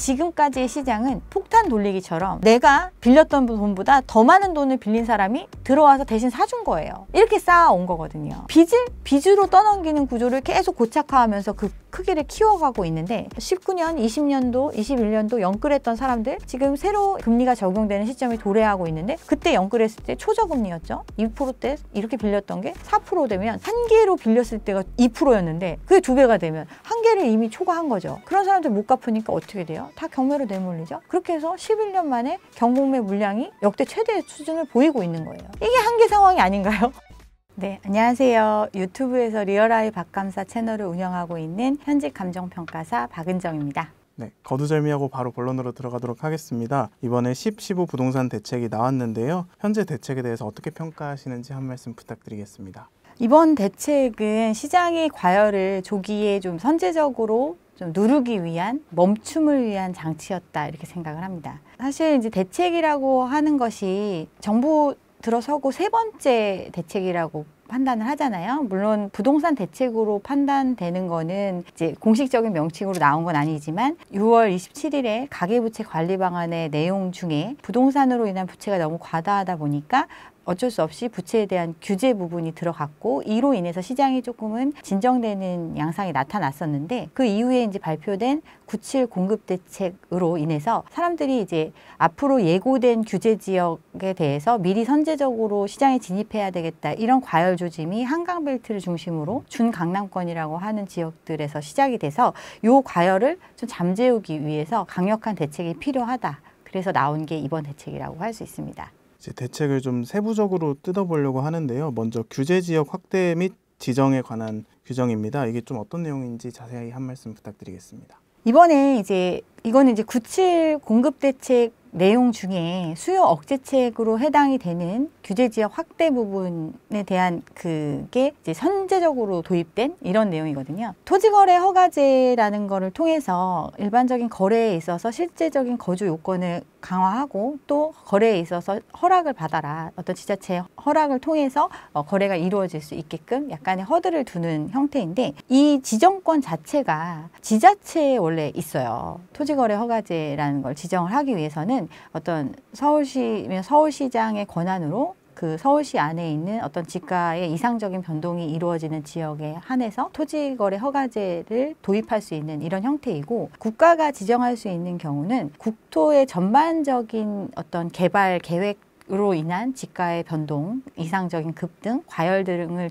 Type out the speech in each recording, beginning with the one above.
지금까지의 시장은 폭탄 돌리기처럼 내가 빌렸던 돈보다 더 많은 돈을 빌린 사람이 들어와서 대신 사준 거예요. 이렇게 쌓아온 거거든요. 빚으로 떠넘기는 구조를 계속 고착화하면서 그 크기를 키워가고 있는데 19년, 20년도, 21년도 영끌했던 사람들 지금 새로 금리가 적용되는 시점이 도래하고 있는데 그때 영끌했을 때 초저금리였죠. 2%대 이렇게 빌렸던 게 4% 되면 한 개로 빌렸을 때가 2%였는데 그게 2배가 되면 한 개를 이미 초과한 거죠. 그런 사람들 못 갚으니까 어떻게 돼요? 다 경매로 내몰리죠. 그렇게 해서 11년 만에 경공매 물량이 역대 최대 수준을 보이고 있는 거예요. 이게 한계 상황이 아닌가요? 네, 안녕하세요. 유튜브에서 리얼아이 박감사 채널을 운영하고 있는 현직 감정평가사 박은정입니다. 네, 거두절미하고 바로 본론으로 들어가도록 하겠습니다. 이번에 15 부동산 대책이 나왔는데요. 현재 대책에 대해서 어떻게 평가하시는지 한 말씀 부탁드리겠습니다. 이번 대책은 시장의 과열을 조기에 좀 선제적으로 좀 누르기 위한 멈춤을 위한 장치였다 이렇게 생각을 합니다. 사실 이제 대책이라고 하는 것이 정부 들어서고 세 번째 대책이라고 판단을 하잖아요. 물론 부동산 대책으로 판단되는 거는 이제 공식적인 명칭으로 나온 건 아니지만 6월 27일에 가계부채 관리 방안의 내용 중에 부동산으로 인한 부채가 너무 과다하다 보니까 어쩔 수 없이 부채에 대한 규제 부분이 들어갔고 이로 인해서 시장이 조금은 진정되는 양상이 나타났었는데 그 이후에 이제 발표된 97 공급 대책으로 인해서 사람들이 이제 앞으로 예고된 규제 지역에 대해서 미리 선제적으로 시장에 진입해야 되겠다 이런 과열 조짐이 한강벨트를 중심으로 준강남권이라고 하는 지역들에서 시작이 돼서 이 과열을 좀 잠재우기 위해서 강력한 대책이 필요하다. 그래서 나온 게 이번 대책이라고 할 수 있습니다. 이제 대책을 좀 세부적으로 뜯어보려고 하는데요. 먼저 규제 지역 확대 및 지정에 관한 규정입니다. 이게 좀 어떤 내용인지 자세히 한 말씀 부탁드리겠습니다. 이번에 이거는 97 공급 대책 내용 중에 수요 억제책으로 해당이 되는 규제 지역 확대 부분에 대한 그게 이제 선제적으로 도입된 이런 내용이거든요. 토지거래 허가제라는 거를 통해서 일반적인 거래에 있어서 실제적인 거주 요건을 강화하고 또 거래에 있어서 허락을 받아라. 어떤 지자체의 허락을 통해서 거래가 이루어질 수 있게끔 약간의 허들을 두는 형태인데 이 지정권 자체가 지자체에 원래 있어요. 토지거래 허가제라는 걸 지정을 하기 위해서는 어떤 서울시장의 권한으로 그 서울시 안에 있는 어떤 지가의 이상적인 변동이 이루어지는 지역에 한해서 토지거래 허가제를 도입할 수 있는 이런 형태이고 국가가 지정할 수 있는 경우는 국토의 전반적인 어떤 개발 계획 으로 인한 지가의 변동, 이상적인 급등, 과열 등을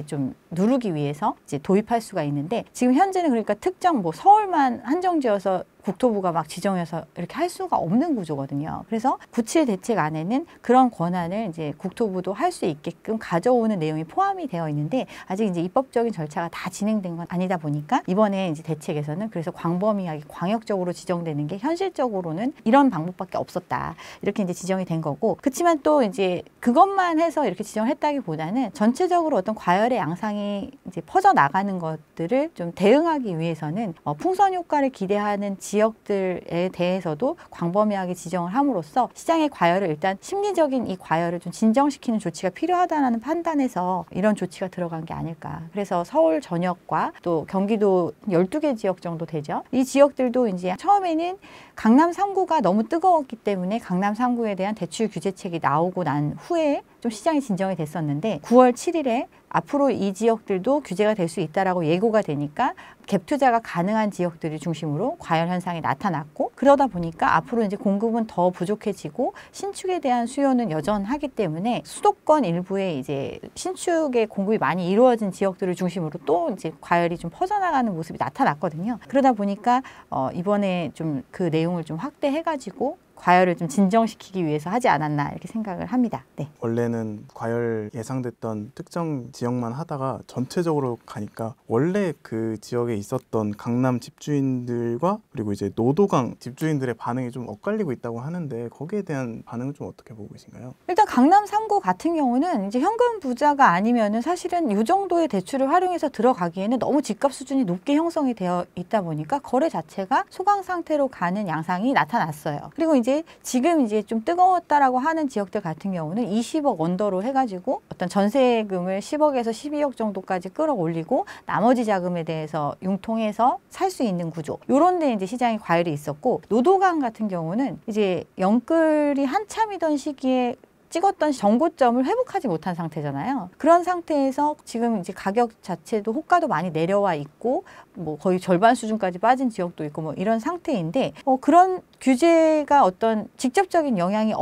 좀 누르기 위해서 이제 도입할 수가 있는데 지금 현재는 그러니까 특정 서울만 한정지어서 국토부가 막 지정해서 이렇게 할 수가 없는 구조거든요. 그래서 97 대책 안에는 그런 권한을 이제 국토부도 할 수 있게끔 가져오는 내용이 포함이 되어 있는데 아직 이제 입법적인 절차가 다 진행된 건 아니다 보니까 이번에 이제 대책에서는 그래서 광범위하게 광역적으로 지정되는 게 현실적으로는 이런 방법밖에 없었다. 이렇게 이제 지정이 된 거고 그렇지만 또 이제 그것만 해서 이렇게 지정을 했다기보다는 전체적으로 어떤 과열의 양상이 이제 퍼져 나가는 것들을 좀 대응하기 위해서는 풍선 효과를 기대하는 지역들에 대해서도 광범위하게 지정을 함으로써 시장의 과열을 일단 심리적인 이 과열을 좀 진정시키는 조치가 필요하다는 판단에서 이런 조치가 들어간 게 아닐까. 그래서 서울 전역과 또 경기도 12개 지역 정도 되죠. 이 지역들도 이제 처음에는 강남 3구가 너무 뜨거웠기 때문에 강남 3구에 대한 대출 규제책이 나오고 난 후에 좀 시장이 진정이 됐었는데 9월 7일에 앞으로 이 지역들도 규제가 될 수 있다라고 예고가 되니까 갭 투자가 가능한 지역들을 중심으로 과열 현상이 나타났고 그러다 보니까 앞으로 이제 공급은 더 부족해지고 신축에 대한 수요는 여전하기 때문에 수도권 일부에 이제 신축의 공급이 많이 이루어진 지역들을 중심으로 또 이제 과열이 좀 퍼져나가는 모습이 나타났거든요. 그러다 보니까 이번에 좀 그 내용을 좀 확대해가지고 과열을 좀 진정시키기 위해서 하지 않았나 이렇게 생각을 합니다. 네. 원래는 과열 예상됐던 특정 지역만 하다가 전체적으로 가니까 원래 그 지역에 있었던 강남 집주인들과 그리고 이제 노도강 집주인들의 반응이 좀 엇갈리고 있다고 하는데 거기에 대한 반응은 좀 어떻게 보고 계신가요? 일단 강남 3구 같은 경우는 이제 현금 부자가 아니면은 사실은 이 정도의 대출을 활용해서 들어가기에는 너무 집값 수준이 높게 형성이 되어 있다 보니까 거래 자체가 소강 상태로 가는 양상이 나타났어요. 그리고 이제 이제 지금 이제 좀 뜨거웠다라고 하는 지역들 같은 경우는 20억 언더로 해가지고 어떤 전세금을 10억에서 12억 정도까지 끌어올리고 나머지 자금에 대해서 융통해서 살 수 있는 구조. 요런 데 이제 시장이 과열이 있었고, 노도강 같은 경우는 이제 영끌이 한참이던 시기에 찍었던 정고점을 회복하지 못한 상태잖아요. 그런 상태에서 지금 이제 가격 자체도 호가도 많이 내려와 있고 뭐 거의 절반 수준까지 빠진 지역도 있고 뭐 이런 상태인데 그런 규제가 어떤 직접적인 영향이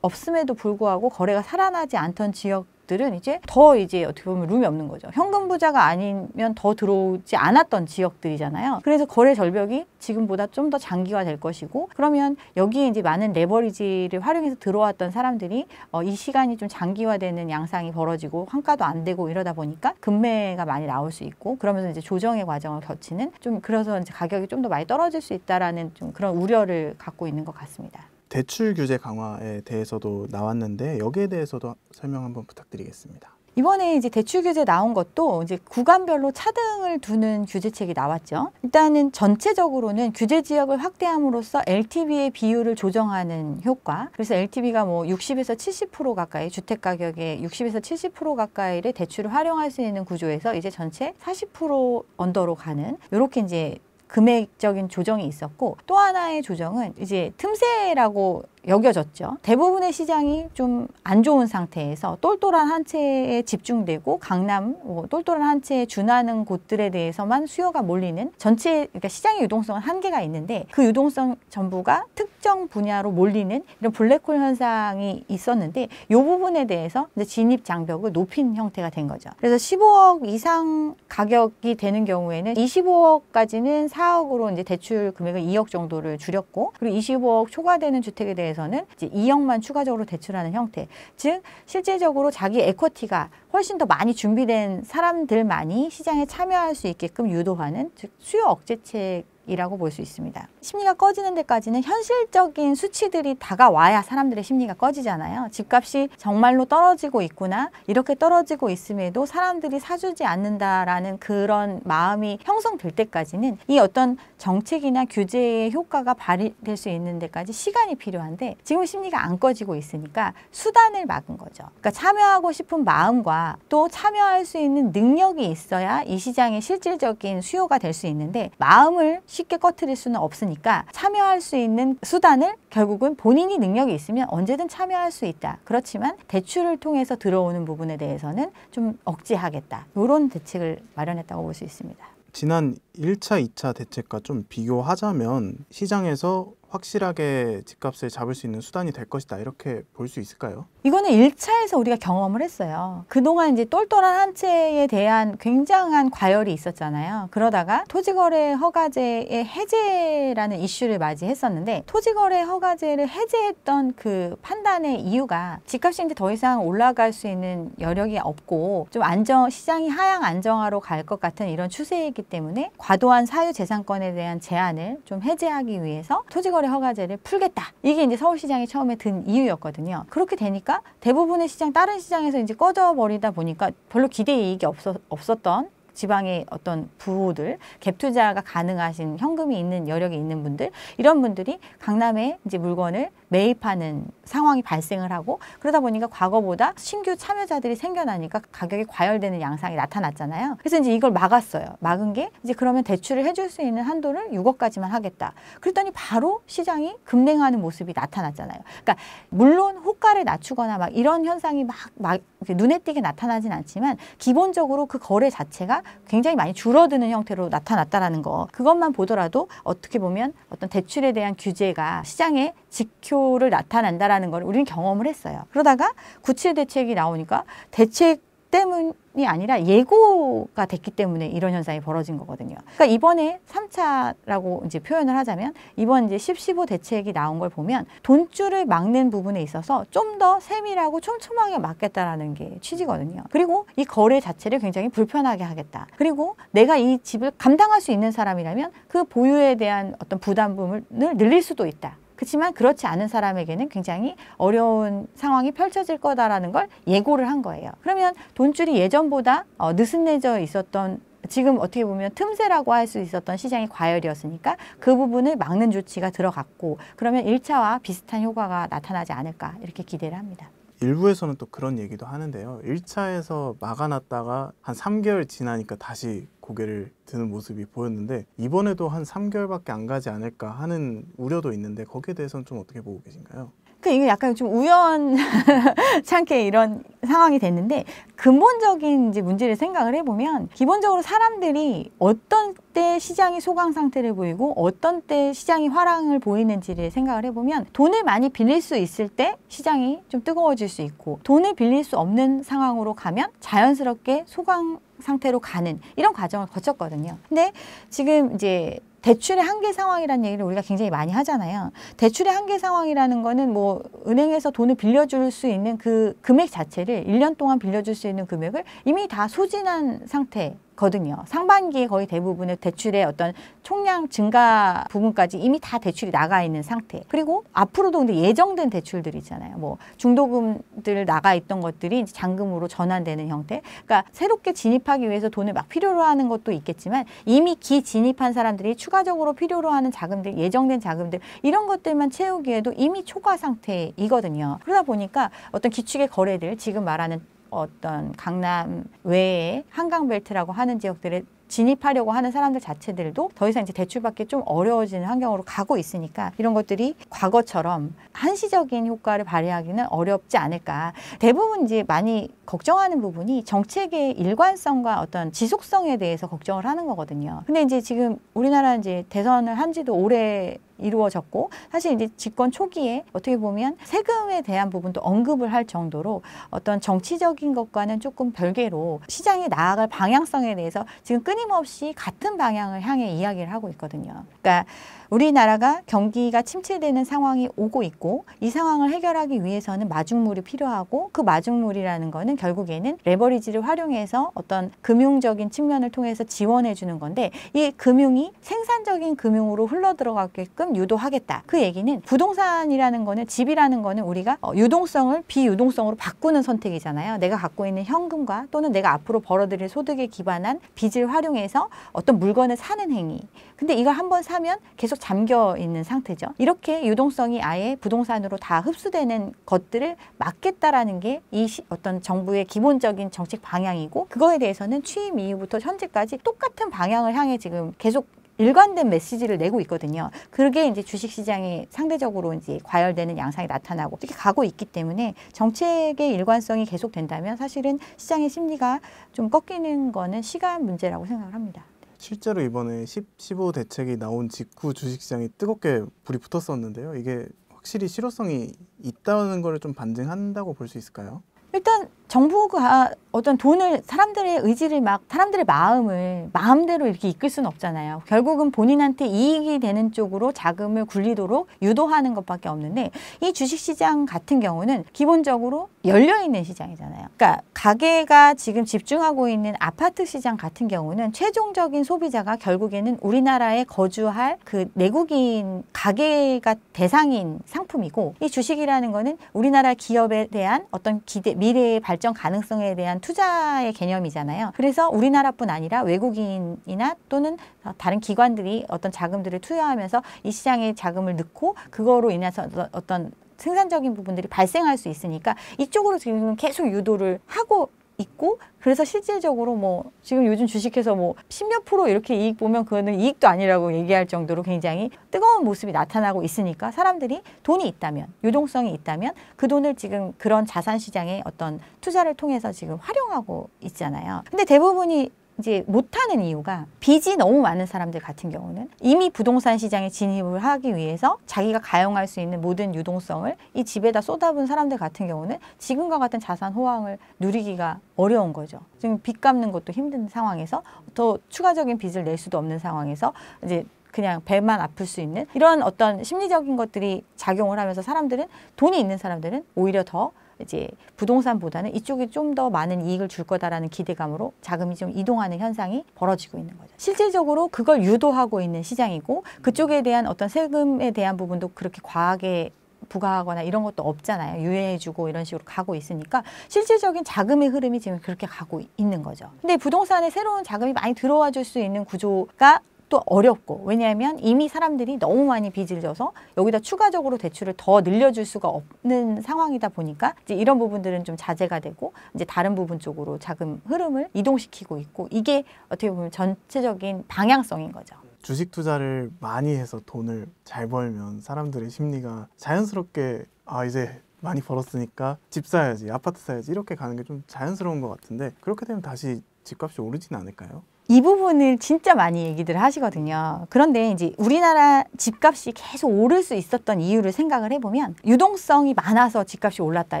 없음에도 불구하고 거래가 살아나지 않던 지역들은 이제 더 이제 어떻게 보면 룸이 없는 거죠. 현금 부자가 아니면 더 들어오지 않았던 지역들이잖아요. 그래서 거래 절벽이 지금보다 좀 더 장기화될 것이고, 그러면 여기에 이제 많은 레버리지를 활용해서 들어왔던 사람들이 이 시간이 좀 장기화되는 양상이 벌어지고 환가도 안 되고 이러다 보니까 급매가 많이 나올 수 있고, 그러면서 이제 조정의 과정을 거치는, 좀 그래서 이제 가격이 좀 더 많이 떨어질 수 있다라는 좀 그런 우려를 갖고 있는 것 같습니다. 대출 규제 강화에 대해서도 나왔는데 여기에 대해서도 설명 한번 부탁드리겠습니다. 이번에 이제 대출 규제 나온 것도 이제 구간별로 차등을 두는 규제책이 나왔죠. 일단은 전체적으로는 규제 지역을 확대함으로써 LTV의 비율을 조정하는 효과. 그래서 LTV가 뭐 60에서 70% 가까이, 주택 가격의 60에서 70% 가까이를 대출을 활용할 수 있는 구조에서 이제 전체 40% 언더로 가는, 이렇게 이제 금액적인 조정이 있었고, 또 하나의 조정은 이제 틈새라고 여겨졌죠. 대부분의 시장이 좀 안 좋은 상태에서 똘똘한 한 채에 집중되고 강남, 똘똘한 한 채에 준하는 곳들에 대해서만 수요가 몰리는, 전체 그러니까 시장의 유동성은 한계가 있는데 그 유동성 전부가 특정 분야로 몰리는 이런 블랙홀 현상이 있었는데, 이 부분에 대해서 이제 진입 장벽을 높인 형태가 된 거죠. 그래서 15억 이상 가격이 되는 경우에는 25억까지는 4억으로 이제 대출 금액을 2억 정도를 줄였고, 그리고 25억 초과되는 주택에 대해서는 이제 2억만 추가적으로 대출하는 형태. 즉 실질적으로 자기 에쿼티가 훨씬 더 많이 준비된 사람들만이 시장에 참여할 수 있게끔 유도하는, 즉 수요 억제책 이라고 볼 수 있습니다. 심리가 꺼지는 데까지는 현실적인 수치들이 다가와야 사람들의 심리가 꺼지잖아요. 집값이 정말로 떨어지고 있구나, 이렇게 떨어지고 있음에도 사람들이 사주지 않는다라는 그런 마음이 형성될 때까지는 이 어떤 정책이나 규제의 효과가 발휘될 수 있는 데까지 시간이 필요한데, 지금 심리가 안 꺼지고 있으니까 수단을 막은 거죠. 그러니까 참여하고 싶은 마음과 또 참여할 수 있는 능력이 있어야 이 시장의 실질적인 수요가 될 수 있는데, 마음을 쉽게 꺼트릴 수는 없으니까 참여할 수 있는 수단을 결국은 본인이 능력이 있으면 언제든 참여할 수 있다. 그렇지만 대출을 통해서 들어오는 부분에 대해서는 좀 억제하겠다. 이런 대책을 마련했다고 볼 수 있습니다. 지난 1차, 2차 대책과 좀 비교하자면 시장에서 확실하게 집값을 잡을 수 있는 수단이 될 것이다, 이렇게 볼 수 있을까요? 이거는 1차에서 우리가 경험을 했어요. 그동안 이제 똘똘한 한 채에 대한 굉장한 과열이 있었잖아요. 그러다가 토지거래 허가제의 해제라는 이슈를 맞이했었는데, 토지거래 허가제를 해제했던 그 판단의 이유가 집값이 이제 더 이상 올라갈 수 있는 여력이 없고 좀 시장이 하향 안정화로 갈 것 같은 이런 추세이기 때문에 과도한 사유재산권에 대한 제한을 좀 해제하기 위해서 토지거래 허가제를 풀겠다. 이게 이제 서울시장이 처음에 든 이유였거든요. 그렇게 되니까 대부분의 시장, 다른 시장에서 이제 꺼져버리다 보니까 별로 기대 이익이 없었던 지방의 어떤 부호들, 갭 투자가 가능하신 현금이 있는 여력이 있는 분들, 이런 분들이 강남에 이제 물건을 매입하는 상황이 발생을 하고, 그러다 보니까 과거보다 신규 참여자들이 생겨나니까 가격이 과열되는 양상이 나타났잖아요. 그래서 이제 이걸 막았어요. 막은 게 이제 그러면 대출을 해줄 수 있는 한도를 6억까지만 하겠다. 그랬더니 바로 시장이 급냉하는 모습이 나타났잖아요. 그러니까 물론 호가를 낮추거나 막 이런 현상이 막 눈에 띄게 나타나진 않지만 기본적으로 그 거래 자체가 굉장히 많이 줄어드는 형태로 나타났다라는 거, 그것만 보더라도 어떻게 보면 어떤 대출에 대한 규제가 시장에 지표를 나타난다라는 걸 우리는 경험을 했어요. 그러다가 97 대책이 나오니까 대책 때문이 아니라 예고가 됐기 때문에 이런 현상이 벌어진 거거든요. 그러니까 이번에 3차라고 이제 표현을 하자면, 이번 이제 10.15 대책이 나온 걸 보면 돈줄을 막는 부분에 있어서 좀 더 세밀하고 촘촘하게 막겠다라는 게 취지거든요. 그리고 이 거래 자체를 굉장히 불편하게 하겠다. 그리고 내가 이 집을 감당할 수 있는 사람이라면 그 보유에 대한 어떤 부담금을 늘릴 수도 있다. 그렇지만 그렇지 않은 사람에게는 굉장히 어려운 상황이 펼쳐질 거다라는 걸 예고를 한 거예요. 그러면 돈줄이 예전보다 느슨해져 있었던 지금 어떻게 보면 틈새라고 할 수 있었던 시장이 과열이었으니까 그 부분을 막는 조치가 들어갔고 그러면 1차와 비슷한 효과가 나타나지 않을까 이렇게 기대를 합니다. 일부에서는 또 그런 얘기도 하는데요. 1차에서 막아놨다가 한 3개월 지나니까 다시 고개를 드는 모습이 보였는데 이번에도 한 3개월밖에 안 가지 않을까 하는 우려도 있는데 거기에 대해서는 좀 어떻게 보고 계신가요? 이게 약간 좀 우연찮게 이런 상황이 됐는데 근본적인 이제 문제를 생각을 해보면 기본적으로 사람들이 어떤 때 시장이 소강 상태를 보이고 어떤 때 시장이 화랑을 보이는지를 생각을 해보면 돈을 많이 빌릴 수 있을 때 시장이 좀 뜨거워질 수 있고 돈을 빌릴 수 없는 상황으로 가면 자연스럽게 소강 상태로 가는 이런 과정을 거쳤거든요. 근데 지금 이제 대출의 한계 상황이라는 얘기를 우리가 굉장히 많이 하잖아요. 대출의 한계 상황이라는 거는 뭐 은행에서 돈을 빌려줄 수 있는 그 금액 자체를 1년 동안 빌려줄 수 있는 금액을 이미 다 소진한 상태거든요. 상반기에 거의 대부분의 대출의 어떤 총량 증가 부분까지 이미 다 대출이 나가 있는 상태. 그리고 앞으로도 근데 예정된 대출들이 있잖아요. 뭐 중도금들 나가 있던 것들이 이제 잔금으로 전환되는 형태. 그러니까 새롭게 진입하기 위해서 돈을 막 필요로 하는 것도 있겠지만 이미 기진입한 사람들이 추가적으로 필요로 하는 자금들, 예정된 자금들 이런 것들만 채우기에도 이미 초과 상태이거든요. 그러다 보니까 어떤 기축의 거래들, 지금 말하는 어떤 강남 외에 한강벨트라고 하는 지역들에 진입하려고 하는 사람들 자체들도 더 이상 이제 대출받기 좀 어려워지는 환경으로 가고 있으니까 이런 것들이 과거처럼 한시적인 효과를 발휘하기는 어렵지 않을까. 대부분 이제 많이 걱정하는 부분이 정책의 일관성과 어떤 지속성에 대해서 걱정을 하는 거거든요. 근데 이제 지금 우리나라 이제 대선을 한 지도 오래 이루어졌고 사실 이제 집권 초기에 어떻게 보면 세금에 대한 부분도 언급을 할 정도로 어떤 정치적인 것과는 조금 별개로 시장이 나아갈 방향성에 대해서 지금 끊임없이 같은 방향을 향해 이야기를 하고 있거든요. 그러니까 우리나라가 경기가 침체되는 상황이 오고 있고 이 상황을 해결하기 위해서는 마중물이 필요하고 그 마중물이라는 거는 결국에는 레버리지를 활용해서 어떤 금융적인 측면을 통해서 지원해 주는 건데 이 금융이 생산적인 금융으로 흘러들어가게끔 유도하겠다. 그 얘기는 부동산이라는 거는 집이라는 거는 우리가 유동성을 비유동성으로 바꾸는 선택이잖아요. 내가 갖고 있는 현금과 또는 내가 앞으로 벌어들일 소득에 기반한 빚을 활용해서 어떤 물건을 사는 행위. 근데 이걸 한번 사면 계속 잠겨 있는 상태죠. 이렇게 유동성이 아예 부동산으로 다 흡수되는 것들을 막겠다라는 게 이 어떤 정부의 기본적인 정책 방향이고 그거에 대해서는 취임 이후부터 현재까지 똑같은 방향을 향해 지금 계속 일관된 메시지를 내고 있거든요. 그게 이제 주식시장에 상대적으로 이제 과열되는 양상이 나타나고 이렇게 가고 있기 때문에 정책의 일관성이 계속된다면 사실은 시장의 심리가 좀 꺾이는 거는 시간 문제라고 생각을 합니다. 실제로 이번에 15 대책이 나온 직후 주식시장이 뜨겁게 불이 붙었었는데요. 이게 확실히 실효성이 있다는 걸 좀 반증한다고 볼 수 있을까요? 일단 정부가 어떤 돈을 사람들의 의지를 막 사람들의 마음을 마음대로 이렇게 이끌 수는 없잖아요. 결국은 본인한테 이익이 되는 쪽으로 자금을 굴리도록 유도하는 것밖에 없는데 이 주식시장 같은 경우는 기본적으로 열려있는 시장이잖아요. 그러니까 가계가 지금 집중하고 있는 아파트 시장 같은 경우는 최종적인 소비자가 결국에는 우리나라에 거주할 그 내국인 가계가 대상인 상품이고 이 주식이라는 거는 우리나라 기업에 대한 어떤 기대, 미래의 발전 가능성에 대한 투자의 개념이잖아요. 그래서 우리나라뿐 아니라 외국인이나 또는 다른 기관들이 어떤 자금들을 투여하면서 이 시장에 자금을 넣고 그거로 인해서 어떤 생산적인 부분들이 발생할 수 있으니까 이쪽으로 지금 계속 유도를 하고 있고 그래서 실질적으로 뭐 지금 요즘 주식해서 뭐 10몇 프로 이렇게 이익 보면 그거는 이익도 아니라고 얘기할 정도로 굉장히 뜨거운 모습이 나타나고 있으니까 사람들이 돈이 있다면 유동성이 있다면 그 돈을 지금 그런 자산 시장에 어떤 투자를 통해서 지금 활용하고 있잖아요. 근데 대부분이 이제 못하는 이유가 빚이 너무 많은 사람들 같은 경우는 이미 부동산 시장에 진입을 하기 위해서 자기가 가용할 수 있는 모든 유동성을 이 집에다 쏟아부은 사람들 같은 경우는 지금과 같은 자산 호황을 누리기가 어려운 거죠. 지금 빚 갚는 것도 힘든 상황에서 더 추가적인 빚을 낼 수도 없는 상황에서 이제 그냥 배만 아플 수 있는 이런 어떤 심리적인 것들이 작용을 하면서 사람들은 돈이 있는 사람들은 오히려 더 이제 부동산보다는 이쪽이 좀 더 많은 이익을 줄 거다라는 기대감으로 자금이 좀 이동하는 현상이 벌어지고 있는 거죠. 실질적으로 그걸 유도하고 있는 시장이고 그쪽에 대한 어떤 세금에 대한 부분도 그렇게 과하게 부과하거나 이런 것도 없잖아요. 유예해주고 이런 식으로 가고 있으니까 실질적인 자금의 흐름이 지금 그렇게 가고 있는 거죠. 근데 부동산에 새로운 자금이 많이 들어와 줄 수 있는 구조가 또 어렵고, 왜냐하면 이미 사람들이 너무 많이 빚을 져서 여기다 추가적으로 대출을 더 늘려줄 수가 없는 상황이다 보니까 이제 이런 부분들은 좀 자제가 되고 이제 다른 부분 쪽으로 자금 흐름을 이동시키고 있고, 이게 어떻게 보면 전체적인 방향성인 거죠. 주식 투자를 많이 해서 돈을 잘 벌면 사람들의 심리가 자연스럽게 이제 많이 벌었으니까 집 사야지, 아파트 사야지 이렇게 가는 게 좀 자연스러운 것 같은데, 그렇게 되면 다시 집값이 오르지는 않을까요? 이 부분을 진짜 많이 얘기들 하시거든요. 그런데 이제 우리나라 집값이 계속 오를 수 있었던 이유를 생각을 해보면 유동성이 많아서 집값이 올랐다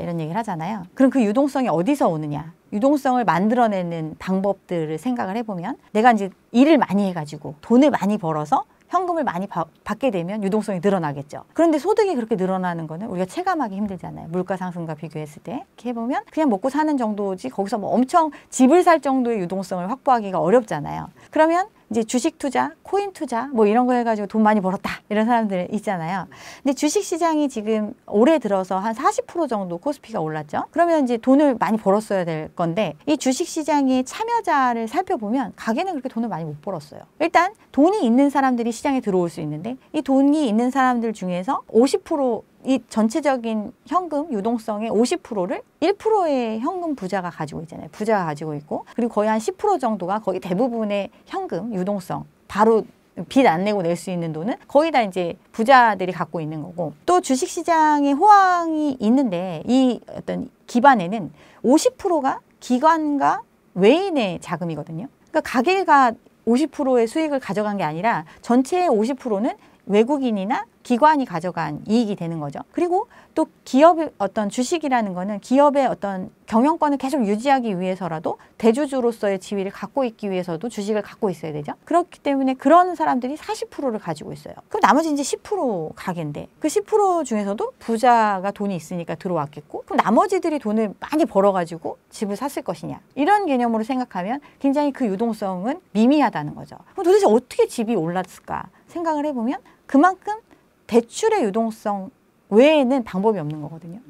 이런 얘기를 하잖아요. 그럼 그 유동성이 어디서 오느냐? 유동성을 만들어내는 방법들을 생각을 해보면, 내가 이제 일을 많이 해가지고 돈을 많이 벌어서 현금을 많이 받게 되면 유동성이 늘어나겠죠. 그런데 소득이 그렇게 늘어나는 거는 우리가 체감하기 힘들잖아요. 물가 상승과 비교했을 때. 이렇게 해보면 그냥 먹고 사는 정도지 거기서 뭐 엄청 집을 살 정도의 유동성을 확보하기가 어렵잖아요. 그러면 이제 주식 투자, 코인 투자 뭐 이런 거 해가지고 돈 많이 벌었다 이런 사람들 있잖아요. 근데 주식 시장이 지금 올해 들어서 한 40% 정도 코스피가 올랐죠. 그러면 이제 돈을 많이 벌었어야 될 건데, 이 주식 시장의 참여자를 살펴보면 가게는 그렇게 돈을 많이 못 벌었어요. 일단 돈이 있는 사람들이 시장에 들어올 수 있는데, 이 돈이 있는 사람들 중에서 50%, 이 전체적인 현금 유동성의 50%를 1%의 현금 부자가 가지고 있잖아요. 부자가 가지고 있고, 그리고 거의 한 10% 정도가 거의 대부분의 현금 유동성, 바로 빚 안 내고 낼 수 있는 돈은 거의 다 이제 부자들이 갖고 있는 거고, 또 주식시장에 호황이 있는데 이 어떤 기반에는 50%가 기관과 외인의 자금이거든요. 그러니까 가게가 50%의 수익을 가져간 게 아니라 전체의 50%는 외국인이나 기관이 가져간 이익이 되는 거죠. 그리고 또 기업의 어떤 주식이라는 거는 기업의 어떤 경영권을 계속 유지하기 위해서라도 대주주로서의 지위를 갖고 있기 위해서도 주식을 갖고 있어야 되죠. 그렇기 때문에 그런 사람들이 40%를 가지고 있어요. 그럼 나머지 이제 10% 가게인데, 그 10% 중에서도 부자가 돈이 있으니까 들어왔겠고, 그럼 나머지들이 돈을 많이 벌어가지고 집을 샀을 것이냐, 이런 개념으로 생각하면 굉장히 그 유동성은 미미하다는 거죠. 그럼 도대체 어떻게 집이 올랐을까 생각을 해보면, 그만큼 대출의 유동성 외에는 방법이 없는 거거든요.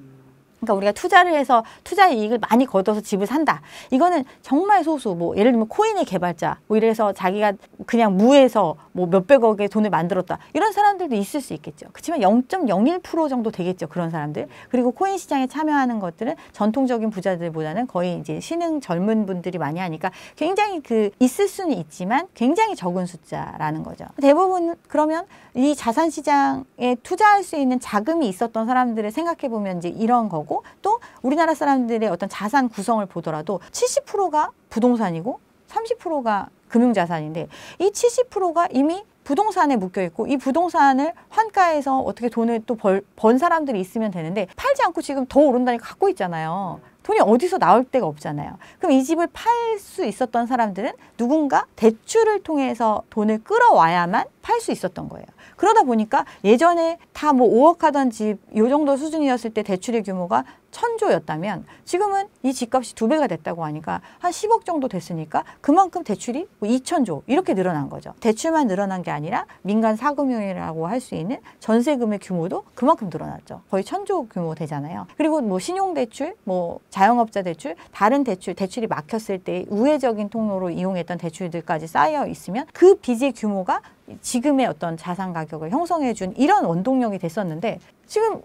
그러니까 우리가 투자를 해서 투자의 이익을 많이 거둬서 집을 산다. 이거는 정말 소수. 뭐 예를 들면 코인의 개발자, 뭐 이래서 자기가 그냥 무에서 뭐 몇백억의 돈을 만들었다. 이런 사람들도 있을 수 있겠죠. 그렇지만 0.01% 정도 되겠죠. 그런 사람들. 그리고 코인 시장에 참여하는 것들은 전통적인 부자들보다는 거의 이제 신흥 젊은 분들이 많이 하니까 굉장히 있을 수는 있지만 굉장히 적은 숫자라는 거죠. 대부분 그러면 이 자산 시장에 투자할 수 있는 자금이 있었던 사람들을 생각해 보면 이제 이런 거고, 또 우리나라 사람들의 어떤 자산 구성을 보더라도 70%가 부동산이고 30%가 금융자산인데, 이 70%가 이미 부동산에 묶여 있고, 이 부동산을 환가해서 어떻게 돈을 또 번 사람들이 있으면 되는데, 팔지 않고 지금 더 오른다니까 갖고 있잖아요. 돈이 어디서 나올 데가 없잖아요. 그럼 이 집을 팔 수 있었던 사람들은 누군가 대출을 통해서 돈을 끌어와야만 팔 수 있었던 거예요. 그러다 보니까 예전에 다 뭐 5억 하던 집 요 정도 수준이었을 때 대출의 규모가 1000조였다면 지금은 이 집값이 2배가 됐다고 하니까 한 10억 정도 됐으니까 그만큼 대출이 뭐 2000조 이렇게 늘어난 거죠. 대출만 늘어난 게 아니라 민간 사금융이라고 할 수 있는 전세금의 규모도 그만큼 늘어났죠. 거의 1000조 규모 되잖아요. 그리고 뭐 신용대출, 뭐 자영업자 대출, 다른 대출이 막혔을 때 우회적인 통로로 이용했던 대출들까지 쌓여 있으면 그 빚의 규모가 지금의 어떤 자산 가격을 형성해 준 이런 원동력이 됐었는데, 지금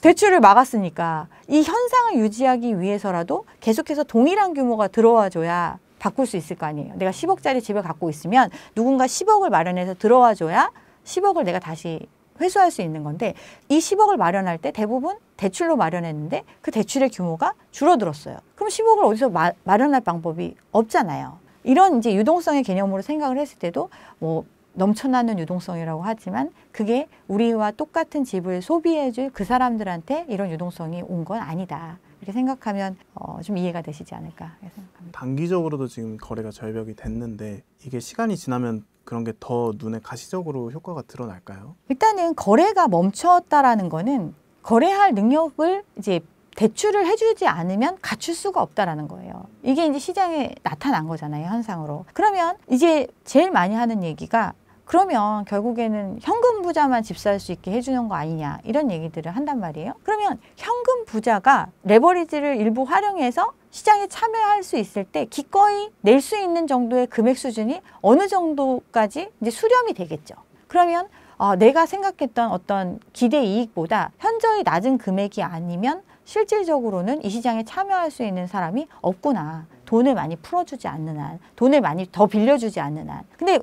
대출을 막았으니까 이 현상을 유지하기 위해서라도 계속해서 동일한 규모가 들어와줘야 바꿀 수 있을 거 아니에요. 내가 10억짜리 집을 갖고 있으면 누군가 10억을 마련해서 들어와줘야 10억을 내가 다시 회수할 수 있는 건데, 이 10억을 마련할 때 대부분 대출로 마련했는데 그 대출의 규모가 줄어들었어요. 그럼 10억을 어디서 마련할 방법이 없잖아요. 이런 이제 유동성의 개념으로 생각을 했을 때도 뭐 넘쳐나는 유동성이라고 하지만 그게 우리와 똑같은 집을 소비해줄 그 사람들한테 이런 유동성이 온 건 아니다. 이렇게 생각하면 좀 이해가 되시지 않을까 생각합니다. 단기적으로도 지금 거래가 절벽이 됐는데 이게 시간이 지나면 그런 게 더 눈에 가시적으로 효과가 드러날까요? 일단은 거래가 멈췄다라는 거는 거래할 능력을 이제 대출을 해주지 않으면 갖출 수가 없다라는 거예요. 이게 이제 시장에 나타난 거잖아요, 현상으로. 그러면 이제 제일 많이 하는 얘기가 그러면 결국에는 현금 부자만 집 살 수 있게 해주는 거 아니냐 이런 얘기들을 한단 말이에요. 그러면 현금 부자가 레버리지를 일부 활용해서 시장에 참여할 수 있을 때 기꺼이 낼 수 있는 정도의 금액 수준이 어느 정도까지 이제 수렴이 되겠죠. 그러면 내가 생각했던 어떤 기대 이익보다 현저히 낮은 금액이 아니면 실질적으로는 이 시장에 참여할 수 있는 사람이 없구나. 돈을 많이 풀어주지 않는 한, 돈을 많이 더 빌려주지 않는 한. 근데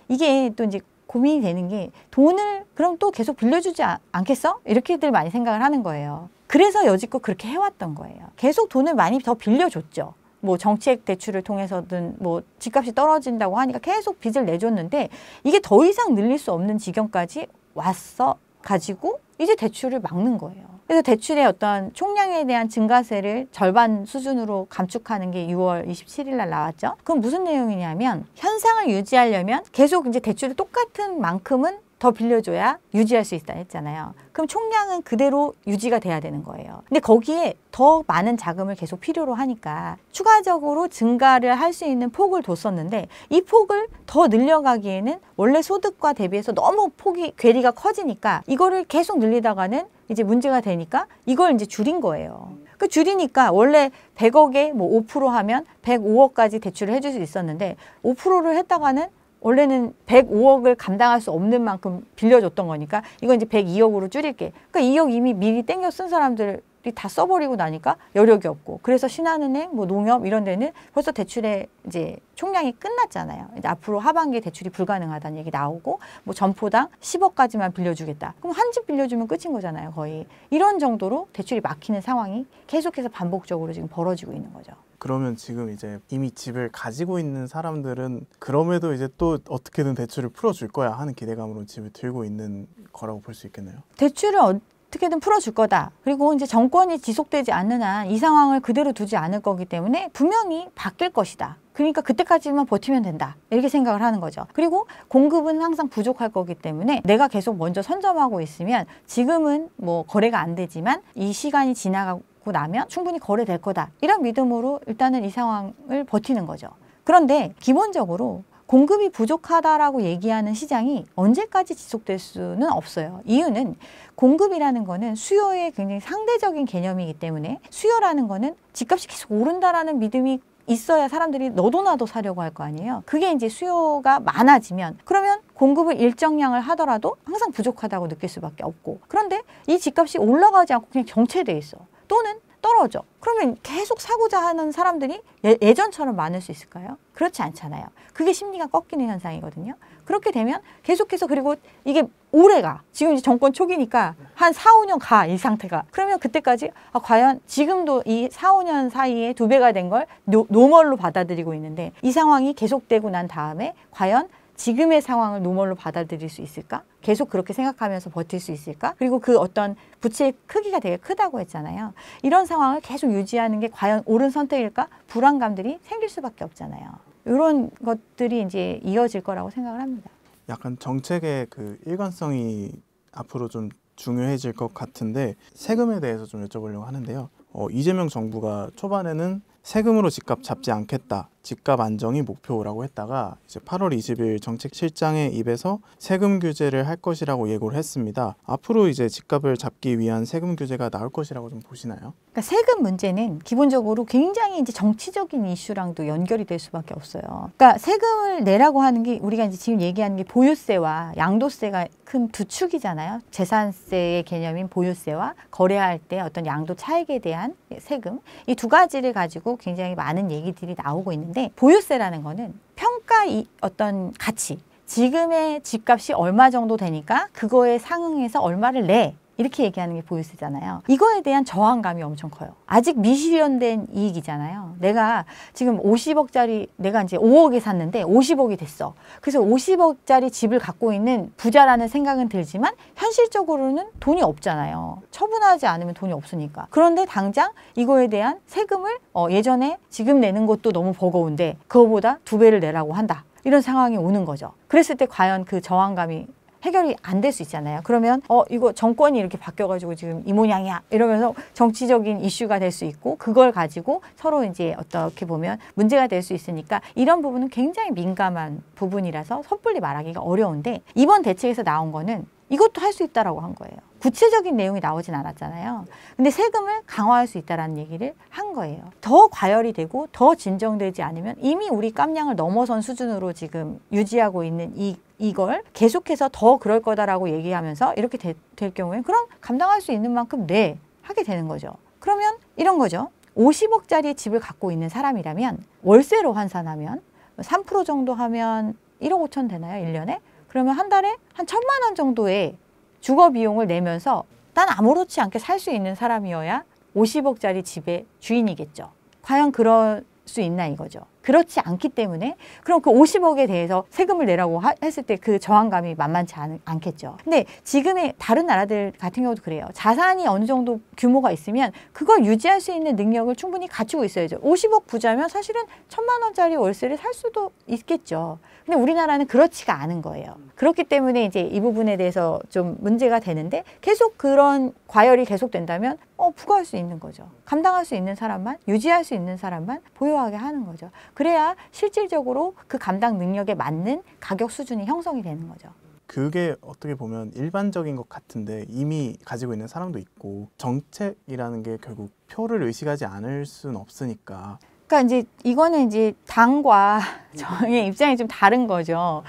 이게 또 이제 고민이 되는 게 돈을 그럼 또 계속 빌려주지 않겠어? 이렇게들 많이 생각을 하는 거예요. 그래서 여지껏 그렇게 해왔던 거예요. 계속 돈을 많이 더 빌려줬죠. 뭐 정책 대출을 통해서든 뭐 집값이 떨어진다고 하니까 계속 빚을 내줬는데 이게 더 이상 늘릴 수 없는 지경까지 왔어 가지고 이제 대출을 막는 거예요. 그래서 대출의 어떤 총량에 대한 증가세를 절반 수준으로 감축하는 게 6월 27일 날 나왔죠. 그럼 무슨 내용이냐면 현상을 유지하려면 계속 이제 대출을 똑같은 만큼은 더 빌려줘야 유지할 수 있다 했잖아요. 그럼 총량은 그대로 유지가 돼야 되는 거예요. 근데 거기에 더 많은 자금을 계속 필요로 하니까 추가적으로 증가를 할 수 있는 폭을 뒀었는데 이 폭을 더 늘려가기에는 원래 소득과 대비해서 너무 폭이 괴리가 커지니까 이거를 계속 늘리다가는 이제 문제가 되니까 이걸 이제 줄인 거예요. 그 줄이니까 원래 100억에 뭐 5% 하면 105억까지 대출을 해줄 수 있었는데 5%를 했다가는 원래는 105억을 감당할 수 없는 만큼 빌려줬던 거니까 이건 이제 102억으로 줄일게. 그러니까 2억 이미 미리 땡겨 쓴 사람들이 다 써버리고 나니까 여력이 없고. 그래서 신한은행, 뭐 농협 이런 데는 벌써 대출의 이제 총량이 끝났잖아요. 이제 앞으로 하반기에 대출이 불가능하다는 얘기 나오고 뭐 점포당 10억까지만 빌려주겠다. 그럼 한 집 빌려주면 끝인 거잖아요, 거의. 이런 정도로 대출이 막히는 상황이 계속해서 반복적으로 지금 벌어지고 있는 거죠. 그러면 지금 이제 이미 집을 가지고 있는 사람들은 그럼에도 이제 또 어떻게든 대출을 풀어줄 거야 하는 기대감으로 집을 들고 있는 거라고 볼 수 있겠네요. 대출을 어떻게든 풀어줄 거다. 그리고 이제 정권이 지속되지 않는 한 이 상황을 그대로 두지 않을 거기 때문에 분명히 바뀔 것이다. 그러니까 그때까지만 버티면 된다. 이렇게 생각을 하는 거죠. 그리고 공급은 항상 부족할 거기 때문에 내가 계속 먼저 선점하고 있으면 지금은 뭐 거래가 안 되지만 이 시간이 지나가고 나면 충분히 거래될 거다. 이런 믿음으로 일단은 이 상황을 버티는 거죠. 그런데 기본적으로 공급이 부족하다라고 얘기하는 시장이 언제까지 지속될 수는 없어요. 이유는 공급이라는 거는 수요의 굉장히 상대적인 개념이기 때문에 수요라는 거는 집값이 계속 오른다라는 믿음이 있어야 사람들이 너도 나도 사려고 할 거 아니에요. 그게 이제 수요가 많아지면 그러면 공급을 일정량을 하더라도 항상 부족하다고 느낄 수밖에 없고 그런데 이 집값이 올라가지 않고 그냥 정체돼 있어. 또는 떨어져. 그러면 계속 사고자 하는 사람들이 예전처럼 많을 수 있을까요? 그렇지 않잖아요. 그게 심리가 꺾이는 현상이거든요. 그렇게 되면 계속해서 그리고 이게 오래가. 지금 이제 정권 초기니까 한 4, 5년 가, 이 상태가. 그러면 그때까지 과연 지금도 이 4, 5년 사이에 2배가 된 걸 노멀로 받아들이고 있는데 이 상황이 계속되고 난 다음에 과연 지금의 상황을 노멀로 받아들일 수 있을까? 계속 그렇게 생각하면서 버틸 수 있을까? 그리고 그 어떤 부채의 크기가 되게 크다고 했잖아요. 이런 상황을 계속 유지하는 게 과연 옳은 선택일까? 불안감들이 생길 수밖에 없잖아요. 이런 것들이 이제 이어질 거라고 생각을 합니다. 약간 정책의 그 일관성이 앞으로 좀 중요해질 것 같은데 세금에 대해서 좀 여쭤보려고 하는데요. 이재명 정부가 초반에는 세금으로 집값 잡지 않겠다. 집값 안정이 목표라고 했다가 이제 8월 20일 정책실장의 입에서 세금 규제를 할 것이라고 예고를 했습니다. 앞으로 이제 집값을 잡기 위한 세금 규제가 나올 것이라고 좀 보시나요? 그러니까 세금 문제는 기본적으로 굉장히 이제 정치적인 이슈랑도 연결이 될 수밖에 없어요. 그러니까 세금을 내라고 하는 게 우리가 이제 지금 얘기하는 게 보유세와 양도세가 큰 두 축이잖아요. 재산세의 개념인 보유세와 거래할 때 어떤 양도 차익에 대한 세금 이 두 가지를 가지고 굉장히 많은 얘기들이 나오고 있는데 보유세라는 거는 평가의 어떤 가치 지금의 집값이 얼마 정도 되니까 그거에 상응해서 얼마를 내 이렇게 얘기하는 게 보유세잖아요. 이거에 대한 저항감이 엄청 커요. 아직 미실현된 이익이잖아요. 내가 지금 50억짜리 내가 이제 5억에 샀는데 50억이 됐어. 그래서 50억짜리 집을 갖고 있는 부자라는 생각은 들지만 현실적으로는 돈이 없잖아요. 처분하지 않으면 돈이 없으니까. 그런데 당장 이거에 대한 세금을 예전에 지금 내는 것도 너무 버거운데 그거보다 2배를 내라고 한다. 이런 상황이 오는 거죠. 그랬을 때 과연 그 저항감이 해결이 안 될 수 있잖아요. 그러면 이거 정권이 이렇게 바뀌어가지고 지금 이 모양이야 이러면서 정치적인 이슈가 될 수 있고 그걸 가지고 서로 이제 어떻게 보면 문제가 될 수 있으니까 이런 부분은 굉장히 민감한 부분이라서 섣불리 말하기가 어려운데 이번 대책에서 나온 거는 이것도 할 수 있다라고 한 거예요. 구체적인 내용이 나오진 않았잖아요. 근데 세금을 강화할 수 있다라는 얘기를 한 거예요. 더 과열이 되고 더 진정되지 않으면 이미 우리 깜냥을 넘어선 수준으로 지금 유지하고 있는 이걸 계속해서 더 그럴 거다라고 얘기하면서 이렇게 될 경우에 그럼 감당할 수 있는 만큼 내 하게 되는 거죠. 그러면 이런 거죠. 50억짜리 집을 갖고 있는 사람이라면 월세로 환산하면 3% 정도 하면 1억 5천 되나요? 1년에? 그러면 한 달에 한 1,000만 원 정도의 주거 비용을 내면서 난 아무렇지 않게 살 수 있는 사람이어야 50억짜리 집의 주인이겠죠. 과연 그럴 수 있나 이거죠. 그렇지 않기 때문에 그럼 그 50억에 대해서 세금을 내라고 했을 때 그 저항감이 만만치 않겠죠. 근데 지금의 다른 나라들 같은 경우도 그래요. 자산이 어느 정도 규모가 있으면 그걸 유지할 수 있는 능력을 충분히 갖추고 있어야죠. 50억 부자면 사실은 1,000만 원짜리 월세를 살 수도 있겠죠. 근데 우리나라는 그렇지가 않은 거예요. 그렇기 때문에 이제 이 부분에 대해서 좀 문제가 되는데 계속 그런 과열이 계속된다면 부과할 수 있는 거죠. 감당할 수 있는 사람만, 유지할 수 있는 사람만 보유하게 하는 거죠. 그래야 실질적으로 그 감당 능력에 맞는 가격 수준이 형성이 되는 거죠. 그게 어떻게 보면 일반적인 것 같은데 이미 가지고 있는 사람도 있고 정책이라는 게 결국 표를 의식하지 않을 수는 없으니까 그러니까 이제 이거는 이제 당과 저의 입장이 좀 다른 거죠.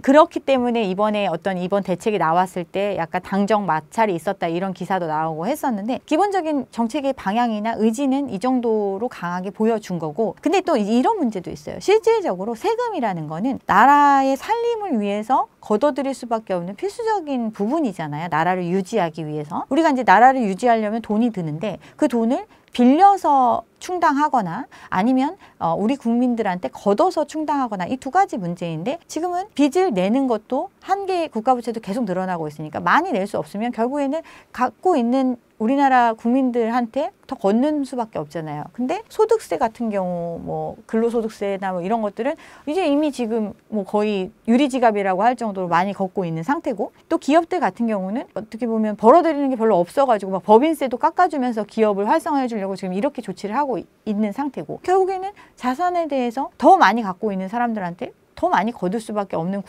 그렇기 때문에 이번에 이번 대책이 나왔을 때 약간 당정 마찰이 있었다 이런 기사도 나오고 했었는데 기본적인 정책의 방향이나 의지는 이 정도로 강하게 보여준 거고 근데 또 이런 문제도 있어요. 실질적으로 세금이라는 거는 나라의 살림을 위해서 걷어들일 수밖에 없는 필수적인 부분이잖아요. 나라를 유지하기 위해서. 우리가 이제 나라를 유지하려면 돈이 드는데 그 돈을 빌려서 충당하거나 아니면 우리 국민들한테 걷어서 충당하거나 이 두 가지 문제인데 지금은 빚을 내는 것도 한계의 국가부채도 계속 늘어나고 있으니까 많이 낼 수 없으면 결국에는 갖고 있는 우리나라 국민들한테 더 걷는 수밖에 없잖아요. 근데 소득세 같은 경우 뭐 근로소득세나 뭐 이런 것들은 이제 이미 지금 뭐 거의 유리지갑이라고 할 정도로 많이 걷고 있는 상태고 또 기업들 같은 경우는 어떻게 보면 벌어들이는 게 별로 없어가지고 막 법인세도 깎아주면서 기업을 활성화해 주려고 지금 이렇게 조치를 하고 있는 상태고 결국에는 자산에 대해서 더 많이 갖고 있는 사람들한테 더 많이 거둘 수밖에 없는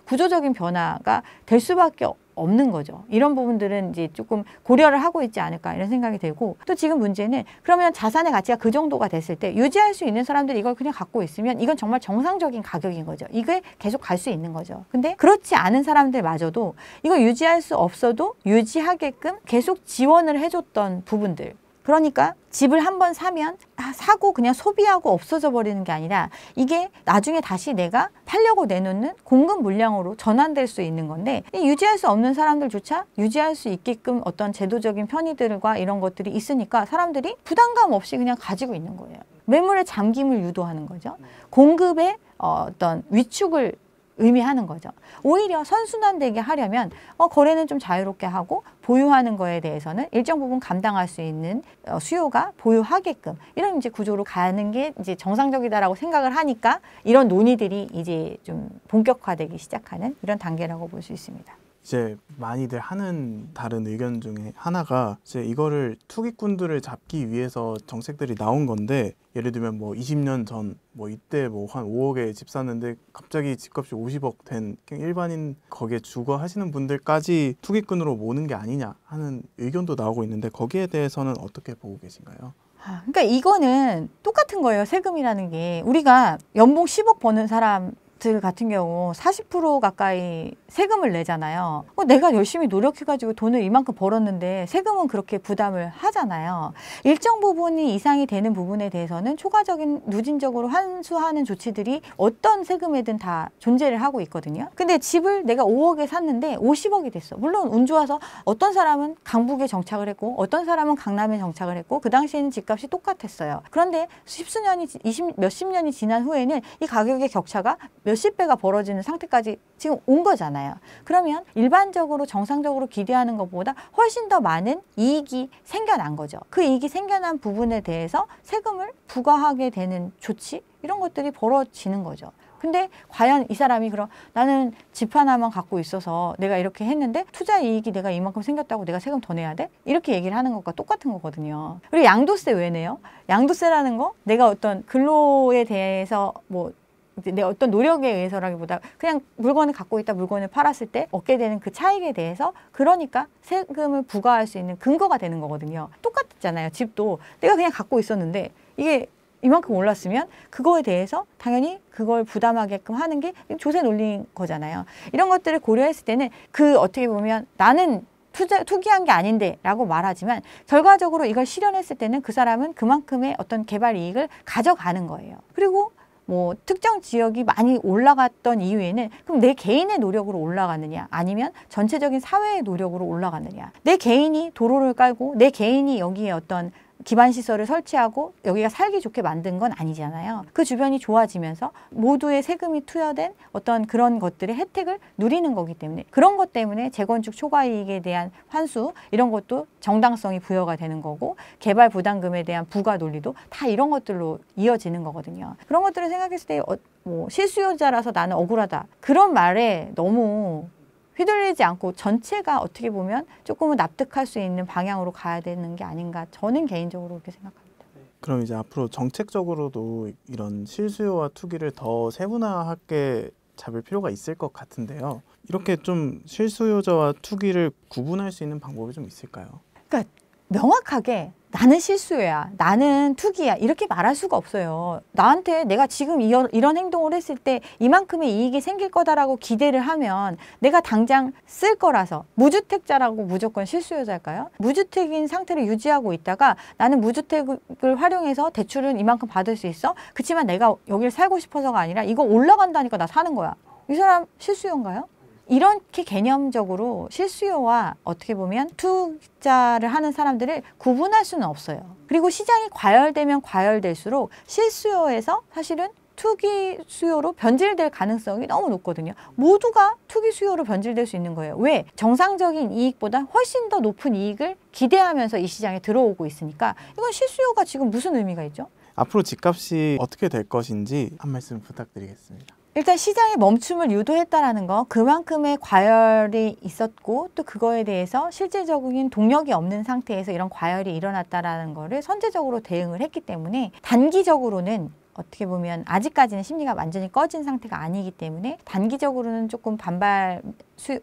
구조적인 변화가 될 수밖에 없는 거죠. 이런 부분들은 이제 조금 고려를 하고 있지 않을까 이런 생각이 들고 또 지금 문제는 그러면 자산의 가치가 그 정도가 됐을 때 유지할 수 있는 사람들이 이걸 그냥 갖고 있으면 이건 정말 정상적인 가격인 거죠. 이게 계속 갈 수 있는 거죠. 근데 그렇지 않은 사람들마저도 이걸 유지할 수 없어도 유지하게끔 계속 지원을 해줬던 부분들 그러니까 집을 한번 사면 사고 그냥 소비하고 없어져 버리는 게 아니라 이게 나중에 다시 내가 팔려고 내놓는 공급 물량으로 전환될 수 있는 건데 유지할 수 없는 사람들조차 유지할 수 있게끔 어떤 제도적인 편의들과 이런 것들이 있으니까 사람들이 부담감 없이 그냥 가지고 있는 거예요. 매물의 잠김을 유도하는 거죠. 공급의 어떤 위축을 의미하는 거죠. 오히려 선순환되게 하려면 거래는 좀 자유롭게 하고 보유하는 거에 대해서는 일정 부분 감당할 수 있는 수요가 보유하게끔 이런 이제 구조로 가는 게 이제 정상적이다라고 생각을 하니까 이런 논의들이 이제 좀 본격화되기 시작하는 이런 단계라고 볼 수 있습니다. 이제 많이들 하는 다른 의견 중에 하나가 이제 이거를 투기꾼들을 잡기 위해서 정책들이 나온 건데 예를 들면 뭐 20년 전 뭐 이때 뭐 한 5억에 집 샀는데 갑자기 집값이 50억 된 일반인 거기에 주거 하시는 분들까지 투기꾼으로 모는 게 아니냐 하는 의견도 나오고 있는데 거기에 대해서는 어떻게 보고 계신가요? 그러니까 이거는 똑같은 거예요. 세금이라는 게 우리가 연봉 10억 버는 사람 같은 경우 40% 가까이 세금을 내잖아요. 내가 열심히 노력해가지고 돈을 이만큼 벌었는데 세금은 그렇게 부담을 하잖아요. 일정 부분이 이상이 되는 부분에 대해서는 초과적인 누진적으로 환수하는 조치들이 어떤 세금에든 다 존재를 하고 있거든요. 근데 집을 내가 5억에 샀는데 50억이 됐어. 물론 운 좋아서 어떤 사람은 강북에 정착을 했고 어떤 사람은 강남에 정착을 했고 그 당시에는 집값이 똑같았어요. 그런데 몇십 년이 지난 후에는 이 가격의 격차가 몇십 배가 벌어지는 상태까지 지금 온 거잖아요. 그러면 일반적으로 정상적으로 기대하는 것보다 훨씬 더 많은 이익이 생겨난 거죠. 그 이익이 생겨난 부분에 대해서 세금을 부과하게 되는 조치 이런 것들이 벌어지는 거죠. 근데 과연 이 사람이 그럼 나는 집 하나만 갖고 있어서 내가 이렇게 했는데 투자 이익이 내가 이만큼 생겼다고 내가 세금 더 내야 돼? 이렇게 얘기를 하는 것과 똑같은 거거든요. 그리고 양도세 왜 내요? 양도세라는 거 내가 어떤 근로에 대해서 뭐 내 어떤 노력에 의해서라기보다 그냥 물건을 갖고 있다 물건을 팔았을 때 얻게 되는 그 차익에 대해서 그러니까 세금을 부과할 수 있는 근거가 되는 거거든요. 똑같잖아요. 집도 내가 그냥 갖고 있었는데 이게 이만큼 올랐으면 그거에 대해서 당연히 그걸 부담하게끔 하는 게 조세 논리인 거잖아요. 이런 것들을 고려했을 때는 그 어떻게 보면 나는 투기한 게 아닌데 라고 말하지만 결과적으로 이걸 실현했을 때는 그 사람은 그만큼의 어떤 개발 이익을 가져가는 거예요. 그리고 뭐 특정 지역이 많이 올라갔던 이유에는 그럼 내 개인의 노력으로 올라갔느냐 아니면 전체적인 사회의 노력으로 올라갔느냐. 내 개인이 도로를 깔고 내 개인이 여기에 어떤 기반시설을 설치하고 여기가 살기 좋게 만든 건 아니잖아요. 그 주변이 좋아지면서 모두의 세금이 투여된 어떤 그런 것들의 혜택을 누리는 거기 때문에 그런 것 때문에 재건축 초과이익에 대한 환수 이런 것도 정당성이 부여가 되는 거고 개발 부담금에 대한 부과 논리도 다 이런 것들로 이어지는 거거든요. 그런 것들을 생각했을 때 뭐 실수요자라서 나는 억울하다. 그런 말에 너무 휘둘리지 않고 전체가 어떻게 보면 조금은 납득할 수 있는 방향으로 가야 되는 게 아닌가 저는 개인적으로 그렇게 생각합니다. 그럼 이제 앞으로 정책적으로도 이런 실수요와 투기를 더 세분화하게 잡을 필요가 있을 것 같은데요. 이렇게 좀 실수요자와 투기를 구분할 수 있는 방법이 좀 있을까요? 그러니까 명확하게 나는 실수요야, 나는 투기야 이렇게 말할 수가 없어요. 나한테 내가 지금 이런 행동을 했을 때 이만큼의 이익이 생길 거다라고 기대를 하면 내가 당장 쓸 거라서 무주택자라고 무조건 실수요자일까요? 무주택인 상태를 유지하고 있다가 나는 무주택을 활용해서 대출은 이만큼 받을 수 있어? 그치만 내가 여기를 살고 싶어서가 아니라 이거 올라간다니까 나 사는 거야. 이 사람 실수요인가요? 이렇게 개념적으로 실수요와 어떻게 보면 투자를 하는 사람들을 구분할 수는 없어요. 그리고 시장이 과열되면 과열될수록 실수요에서 사실은 투기 수요로 변질될 가능성이 너무 높거든요. 모두가 투기 수요로 변질될 수 있는 거예요. 왜? 정상적인 이익보다 훨씬 더 높은 이익을 기대하면서 이 시장에 들어오고 있으니까 이건 실수요가 지금 무슨 의미가 있죠? 앞으로 집값이 어떻게 될 것인지 한 말씀 부탁드리겠습니다. 일단 시장의 멈춤을 유도했다라는 거 그만큼의 과열이 있었고 또 그거에 대해서 실질적인 동력이 없는 상태에서 이런 과열이 일어났다라는 거를 선제적으로 대응을 했기 때문에 단기적으로는 어떻게 보면 아직까지는 심리가 완전히 꺼진 상태가 아니기 때문에 단기적으로는 조금 반발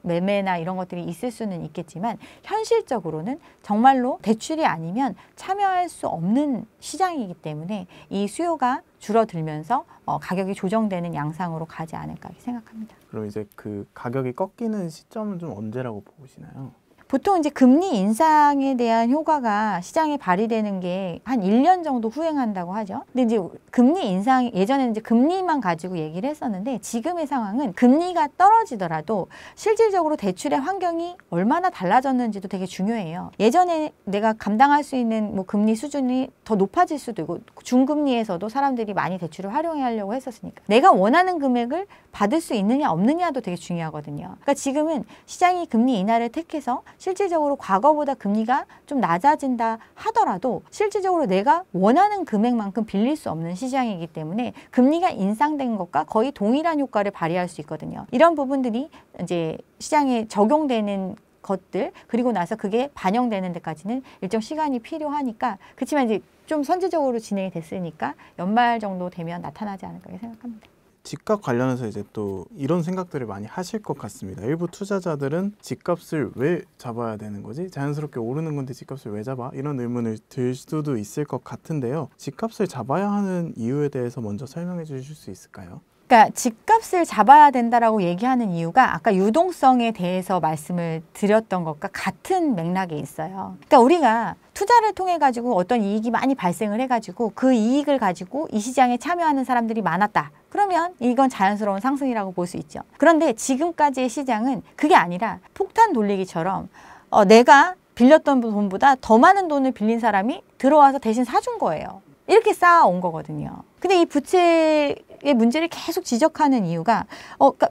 매매나 이런 것들이 있을 수는 있겠지만 현실적으로는 정말로 대출이 아니면 참여할 수 없는 시장이기 때문에 이 수요가 줄어들면서 가격이 조정되는 양상으로 가지 않을까 생각합니다. 그럼 이제 그 가격이 꺾이는 시점은 좀 언제라고 보시나요? 보통 이제 금리 인상에 대한 효과가 시장에 발휘되는 게 한 1년 정도 후행한다고 하죠. 근데 이제 금리 인상, 예전에는 이제 금리만 가지고 얘기를 했었는데 지금의 상황은 금리가 떨어지더라도 실질적으로 대출의 환경이 얼마나 달라졌는지도 되게 중요해요. 예전에 내가 감당할 수 있는 뭐 금리 수준이 더 높아질 수도 있고 중금리에서도 사람들이 많이 대출을 활용해 하려고 했었으니까 내가 원하는 금액을 받을 수 있느냐 없느냐도 되게 중요하거든요. 그러니까 지금은 시장이 금리 인하를 택해서 실질적으로 과거보다 금리가 좀 낮아진다 하더라도 실질적으로 내가 원하는 금액만큼 빌릴 수 없는 시장이기 때문에 금리가 인상된 것과 거의 동일한 효과를 발휘할 수 있거든요. 이런 부분들이 이제 시장에 적용되는 것들 그리고 나서 그게 반영되는 데까지는 일정 시간이 필요하니까 그렇지만 이제 좀 선제적으로 진행이 됐으니까 연말 정도 되면 나타나지 않을까 생각합니다. 집값 관련해서 이제 또 이런 생각들을 많이 하실 것 같습니다. 일부 투자자들은 집값을 왜 잡아야 되는 거지? 자연스럽게 오르는 건데 집값을 왜 잡아? 이런 의문을 들 수도 있을 것 같은데요. 집값을 잡아야 하는 이유에 대해서 먼저 설명해 주실 수 있을까요? 그러니까 집값을 잡아야 된다라고 얘기하는 이유가 아까 유동성에 대해서 말씀을 드렸던 것과 같은 맥락에 있어요. 그러니까 우리가 투자를 통해 가지고 어떤 이익이 많이 발생을 해가지고 그 이익을 가지고 이 시장에 참여하는 사람들이 많았다. 그러면 이건 자연스러운 상승이라고 볼 수 있죠. 그런데 지금까지의 시장은 그게 아니라 폭탄 돌리기처럼 내가 빌렸던 돈보다 더 많은 돈을 빌린 사람이 들어와서 대신 사준 거예요. 이렇게 쌓아온 거거든요. 근데 이 부채의 문제를 계속 지적하는 이유가 그러니까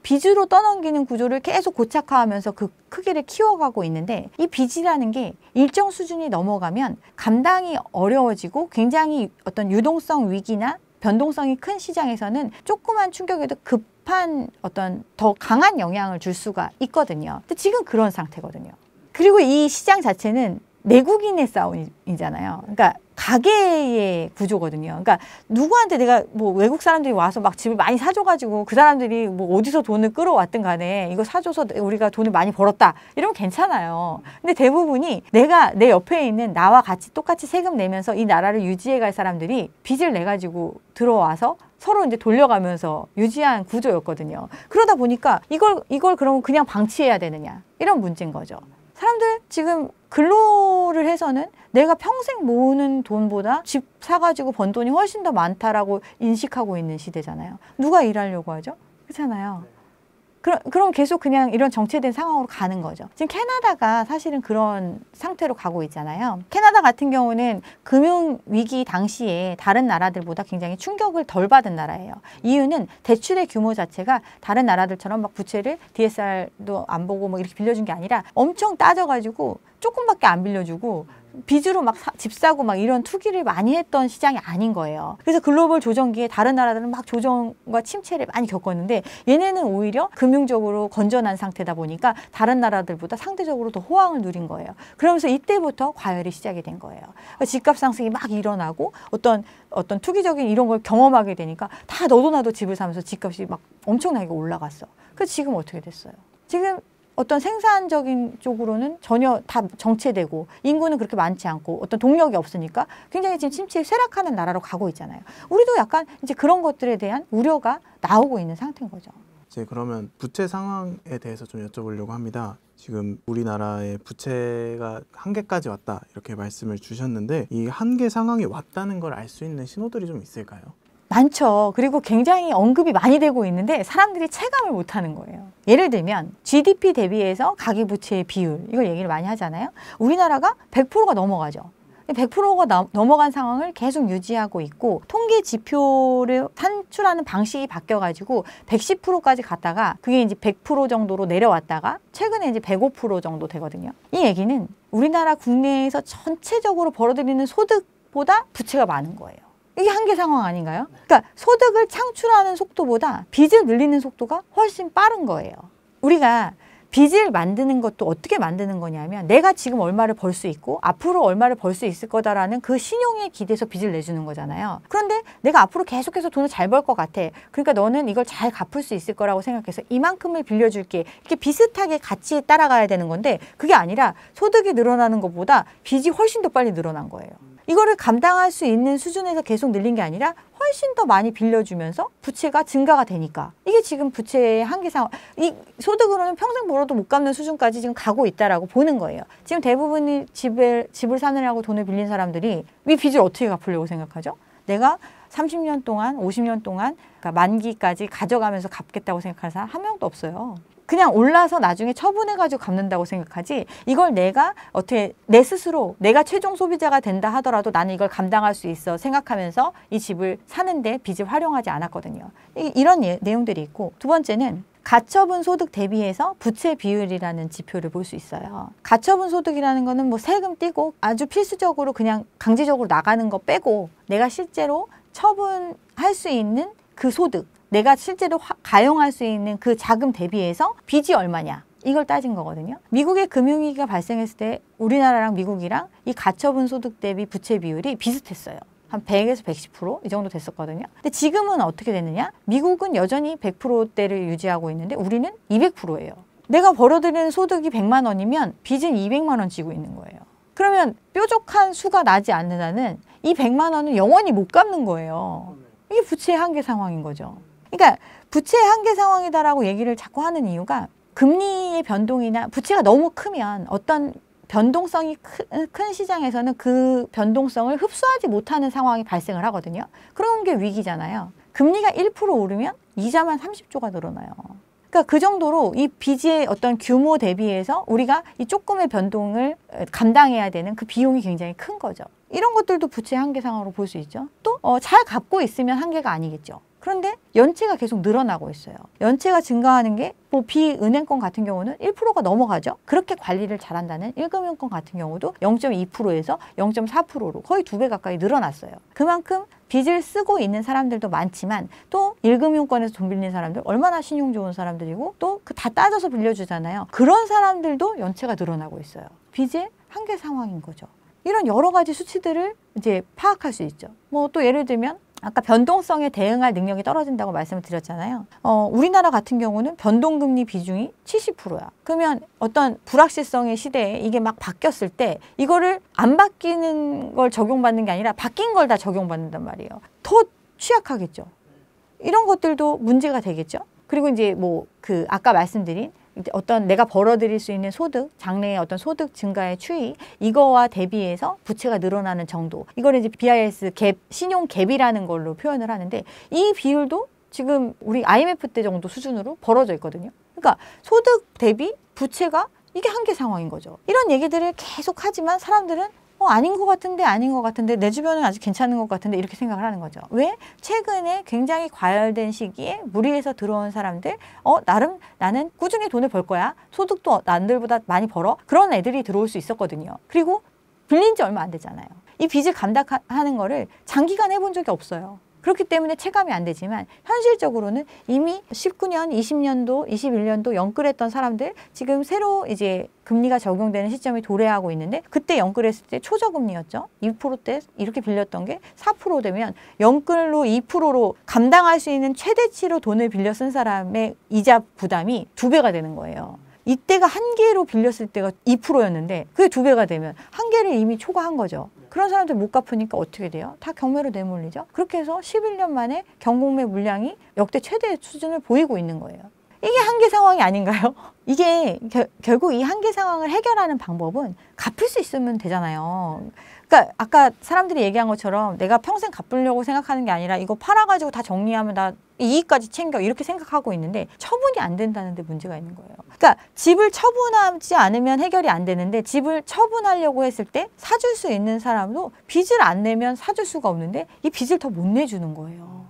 빚으로 떠넘기는 구조를 계속 고착화하면서 그 크기를 키워가고 있는데 이 빚이라는 게 일정 수준이 넘어가면 감당이 어려워지고 굉장히 어떤 유동성 위기나 변동성이 큰 시장에서는 조그만 충격에도 급한 어떤 더 강한 영향을 줄 수가 있거든요. 근데 지금 그런 상태거든요. 그리고 이 시장 자체는 내국인의 싸움이잖아요. 그러니까 가계의 구조거든요. 그러니까 누구한테 내가 뭐 외국 사람들이 와서 막 집을 많이 사줘가지고 그 사람들이 뭐 어디서 돈을 끌어왔든 간에 이거 사줘서 우리가 돈을 많이 벌었다 이러면 괜찮아요. 근데 대부분이 내가 내 옆에 있는 나와 같이 똑같이 세금 내면서 이 나라를 유지해갈 사람들이 빚을 내가지고 들어와서 서로 이제 돌려가면서 유지한 구조였거든요. 그러다 보니까 이걸 그러면 그냥 방치해야 되느냐 이런 문제인 거죠. 사람들 지금 근로를 해서는 내가 평생 모으는 돈보다 집 사가지고 번 돈이 훨씬 더 많다라고 인식하고 있는 시대잖아요. 누가 일하려고 하죠? 그렇잖아요. 그럼 계속 그냥 이런 정체된 상황으로 가는 거죠. 지금 캐나다가 사실은 그런 상태로 가고 있잖아요. 캐나다 같은 경우는 금융위기 당시에 다른 나라들보다 굉장히 충격을 덜 받은 나라예요. 이유는 대출의 규모 자체가 다른 나라들처럼 막 부채를 DSR도 안 보고 뭐 이렇게 빌려준 게 아니라 엄청 따져가지고 조금밖에 안 빌려주고 빚으로 막 집 사고 막 이런 투기를 많이 했던 시장이 아닌 거예요. 그래서 글로벌 조정기에 다른 나라들은 막 조정과 침체를 많이 겪었는데 얘네는 오히려 금융적으로 건전한 상태다 보니까 다른 나라들보다 상대적으로 더 호황을 누린 거예요. 그러면서 이때부터 과열이 시작이 된 거예요. 집값 상승이 막 일어나고 어떤 투기적인 이런 걸 경험하게 되니까 다 너도 나도 집을 사면서 집값이 막 엄청나게 올라갔어. 그래서 지금 어떻게 됐어요? 지금 어떤 생산적인 쪽으로는 전혀 다 정체되고 인구는 그렇게 많지 않고 어떤 동력이 없으니까 굉장히 지금 침체에 쇠락하는 나라로 가고 있잖아요. 우리도 약간 이제 그런 것들에 대한 우려가 나오고 있는 상태인 거죠. 이제 그러면 부채 상황에 대해서 좀 여쭤보려고 합니다. 지금 우리나라의 부채가 한계까지 왔다 이렇게 말씀을 주셨는데 이 한계 상황이 왔다는 걸 알 수 있는 신호들이 좀 있을까요? 많죠. 그리고 굉장히 언급이 많이 되고 있는데 사람들이 체감을 못하는 거예요. 예를 들면 GDP 대비해서 가계부채의 비율 이걸 얘기를 많이 하잖아요. 우리나라가 100%가 넘어가죠. 100%가 넘어간 상황을 계속 유지하고 있고 통계 지표를 산출하는 방식이 바뀌어가지고 110%까지 갔다가 그게 이제 100% 정도로 내려왔다가 최근에 이제 105% 정도 되거든요. 이 얘기는 우리나라 국내에서 전체적으로 벌어들이는 소득보다 부채가 많은 거예요. 이게 한계 상황 아닌가요? 그러니까 소득을 창출하는 속도보다 빚을 늘리는 속도가 훨씬 빠른 거예요. 우리가 빚을 만드는 것도 어떻게 만드는 거냐면 내가 지금 얼마를 벌 수 있고 앞으로 얼마를 벌 수 있을 거다라는 그 신용에 기대서 빚을 내주는 거잖아요. 그런데 내가 앞으로 계속해서 돈을 잘 벌 것 같아. 그러니까 너는 이걸 잘 갚을 수 있을 거라고 생각해서 이만큼을 빌려줄게. 이렇게 비슷하게 같이 따라가야 되는 건데 그게 아니라 소득이 늘어나는 것보다 빚이 훨씬 더 빨리 늘어난 거예요. 이거를 감당할 수 있는 수준에서 계속 늘린 게 아니라 훨씬 더 많이 빌려주면서 부채가 증가가 되니까 이게 지금 부채의 한계 상황. 이 소득으로는 평생 벌어도 못 갚는 수준까지 지금 가고 있다라고 보는 거예요. 지금 대부분이 집을 사느라고 돈을 빌린 사람들이 이 빚을 어떻게 갚으려고 생각하죠? 내가 30년 동안, 50년 동안 그러니까 만기까지 가져가면서 갚겠다고 생각하는 사람 한 명도 없어요. 그냥 올라서 나중에 처분해가지고 갚는다고 생각하지 이걸 내가 어떻게 내 스스로 내가 최종 소비자가 된다 하더라도 나는 이걸 감당할 수 있어 생각하면서 이 집을 사는데 빚을 활용하지 않았거든요. 이런 내용들이 있고 두 번째는 가처분 소득 대비해서 부채 비율이라는 지표를 볼 수 있어요. 가처분 소득이라는 거는 뭐 세금 떼고 아주 필수적으로 그냥 강제적으로 나가는 거 빼고 내가 실제로 처분할 수 있는 그 소득 내가 실제로 가용할 수 있는 그 자금 대비해서 빚이 얼마냐 이걸 따진 거거든요. 미국의 금융위기가 발생했을 때 우리나라랑 미국이랑 이 가처분 소득 대비 부채 비율이 비슷했어요. 한 100에서 110% 이 정도 됐었거든요. 근데 지금은 어떻게 됐느냐? 미국은 여전히 100%대를 유지하고 있는데 우리는 200%예요. 내가 벌어들이는 소득이 100만 원이면 빚은 200만 원 지고 있는 거예요. 그러면 뾰족한 수가 나지 않는 한은 이 100만 원은 영원히 못 갚는 거예요. 이게 부채의 한계 상황인 거죠. 그러니까 부채의 한계 상황이다라고 얘기를 자꾸 하는 이유가 금리의 변동이나 부채가 너무 크면 어떤 변동성이 큰 시장에서는 그 변동성을 흡수하지 못하는 상황이 발생을 하거든요. 그런 게 위기잖아요. 금리가 1% 오르면 이자만 30조가 늘어나요. 그러니까 그 정도로 이 빚의 어떤 규모 대비해서 우리가 이 조금의 변동을 감당해야 되는 그 비용이 굉장히 큰 거죠. 이런 것들도 부채의 한계 상황으로 볼 수 있죠. 또 잘 갚고 있으면 한계가 아니겠죠. 그런데 연체가 계속 늘어나고 있어요. 연체가 증가하는 게 뭐 비은행권 같은 경우는 1%가 넘어가죠. 그렇게 관리를 잘한다는 1금융권 같은 경우도 0.2%에서 0.4%로 거의 2배 가까이 늘어났어요. 그만큼 빚을 쓰고 있는 사람들도 많지만 또 1금융권에서 돈 빌리는 사람들 얼마나 신용 좋은 사람들이고 또 그 다 따져서 빌려주잖아요. 그런 사람들도 연체가 늘어나고 있어요. 빚의 한계 상황인 거죠. 이런 여러 가지 수치들을 이제 파악할 수 있죠. 뭐 또 예를 들면 아까 변동성에 대응할 능력이 떨어진다고 말씀을 드렸잖아요. 우리나라 같은 경우는 변동금리 비중이 70%야. 그러면 어떤 불확실성의 시대에 이게 막 바뀌었을 때 이거를 안 바뀌는 걸 적용받는 게 아니라 바뀐 걸 다 적용받는단 말이에요. 더 취약하겠죠. 이런 것들도 문제가 되겠죠. 그리고 이제 뭐 그 아까 말씀드린 어떤 내가 벌어들일 수 있는 소득, 장래의 어떤 소득 증가의 추이, 이거와 대비해서 부채가 늘어나는 정도. 이걸 이제 BIS 갭, 신용 갭이라는 걸로 표현을 하는데 이 비율도 지금 우리 IMF 때 정도 수준으로 벌어져 있거든요. 그러니까 소득 대비 부채가 이게 한계 상황인 거죠. 이런 얘기들을 계속 하지만 사람들은 아닌 것 같은데 내 주변은 아직 괜찮은 것 같은데 이렇게 생각을 하는 거죠. 왜? 최근에 굉장히 과열된 시기에 무리해서 들어온 사람들 나름 나는 꾸준히 돈을 벌 거야. 소득도 남들보다 많이 벌어. 그런 애들이 들어올 수 있었거든요. 그리고 빌린 지 얼마 안 되잖아요. 이 빚을 감당하는 거를 장기간 해본 적이 없어요. 그렇기 때문에 체감이 안 되지만 현실적으로는 이미 19년, 20년도, 21년도 영끌했던 사람들 지금 새로 이제 금리가 적용되는 시점이 도래하고 있는데 그때 영끌했을 때 초저금리였죠. 2%대 이렇게 빌렸던 게 4% 되면 영끌로 2%로 감당할 수 있는 최대치로 돈을 빌려 쓴 사람의 이자 부담이 2배가 되는 거예요. 이때가 한 개로 빌렸을 때가 2%였는데 그게 2배가 되면 한 개를 이미 초과한 거죠. 그런 사람들 못 갚으니까 어떻게 돼요? 다 경매로 내몰리죠. 그렇게 해서 11년 만에 경공매 물량이 역대 최대 수준을 보이고 있는 거예요. 이게 한계 상황이 아닌가요? 이게 결국 이 한계 상황을 해결하는 방법은 갚을 수 있으면 되잖아요. 그러니까 아까 사람들이 얘기한 것처럼 내가 평생 갚으려고 생각하는 게 아니라 이거 팔아가지고 다 정리하면 나 이익까지 챙겨 이렇게 생각하고 있는데 처분이 안 된다는 데 문제가 있는 거예요. 그러니까 집을 처분하지 않으면 해결이 안 되는데 집을 처분하려고 했을 때 사줄 수 있는 사람도 빚을 안 내면 사줄 수가 없는데 이 빚을 더 못 내주는 거예요.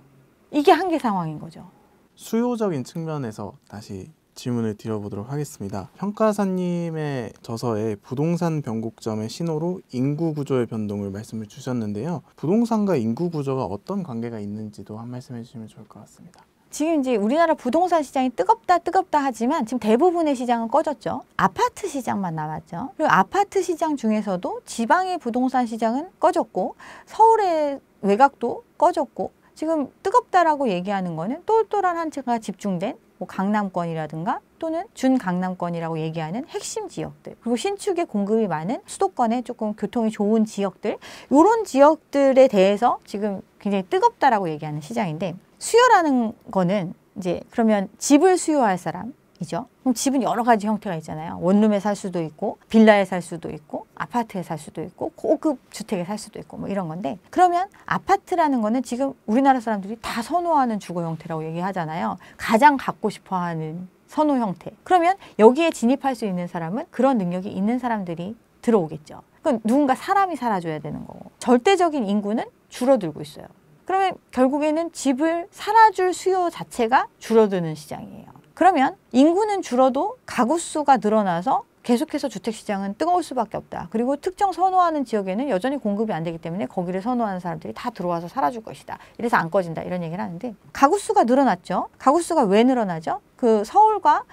이게 한계 상황인 거죠. 수요적인 측면에서 다시 질문을 드려보도록 하겠습니다. 평가사님의 저서에 부동산 변곡점의 신호로 인구 구조의 변동을 말씀을 주셨는데요. 부동산과 인구 구조가 어떤 관계가 있는지도 한 말씀 해주시면 좋을 것 같습니다. 지금 이제 우리나라 부동산 시장이 뜨겁다 하지만 지금 대부분의 시장은 꺼졌죠. 아파트 시장만 남았죠. 그리고 아파트 시장 중에서도 지방의 부동산 시장은 꺼졌고 서울의 외곽도 꺼졌고 지금 뜨겁다라고 얘기하는 거는 똘똘한 한 채가 집중된 뭐 강남권이라든가 또는 준강남권이라고 얘기하는 핵심 지역들 그리고 신축에 공급이 많은 수도권에 조금 교통이 좋은 지역들 이런 지역들에 대해서 지금 굉장히 뜨겁다라고 얘기하는 시장인데 수요라는 거는 이제 그러면 집을 수요할 사람이죠. 그럼 집은 여러 가지 형태가 있잖아요. 원룸에 살 수도 있고 빌라에 살 수도 있고 아파트에 살 수도 있고 고급 주택에 살 수도 있고 뭐 이런 건데 그러면 아파트라는 거는 지금 우리나라 사람들이 다 선호하는 주거 형태라고 얘기하잖아요. 가장 갖고 싶어하는 선호 형태. 그러면 여기에 진입할 수 있는 사람은 그런 능력이 있는 사람들이 들어오겠죠. 그럼 누군가 사람이 살아줘야 되는 거고 절대적인 인구는 줄어들고 있어요. 그러면 결국에는 집을 살아줄 수요 자체가 줄어드는 시장이에요. 그러면 인구는 줄어도 가구 수가 늘어나서 계속해서 주택시장은 뜨거울 수밖에 없다. 그리고 특정 선호하는 지역에는 여전히 공급이 안 되기 때문에 거기를 선호하는 사람들이 다 들어와서 살아줄 것이다. 이래서 안 꺼진다. 이런 얘기를 하는데 가구 수가 늘어났죠. 가구 수가 왜 늘어나죠? 그 서울과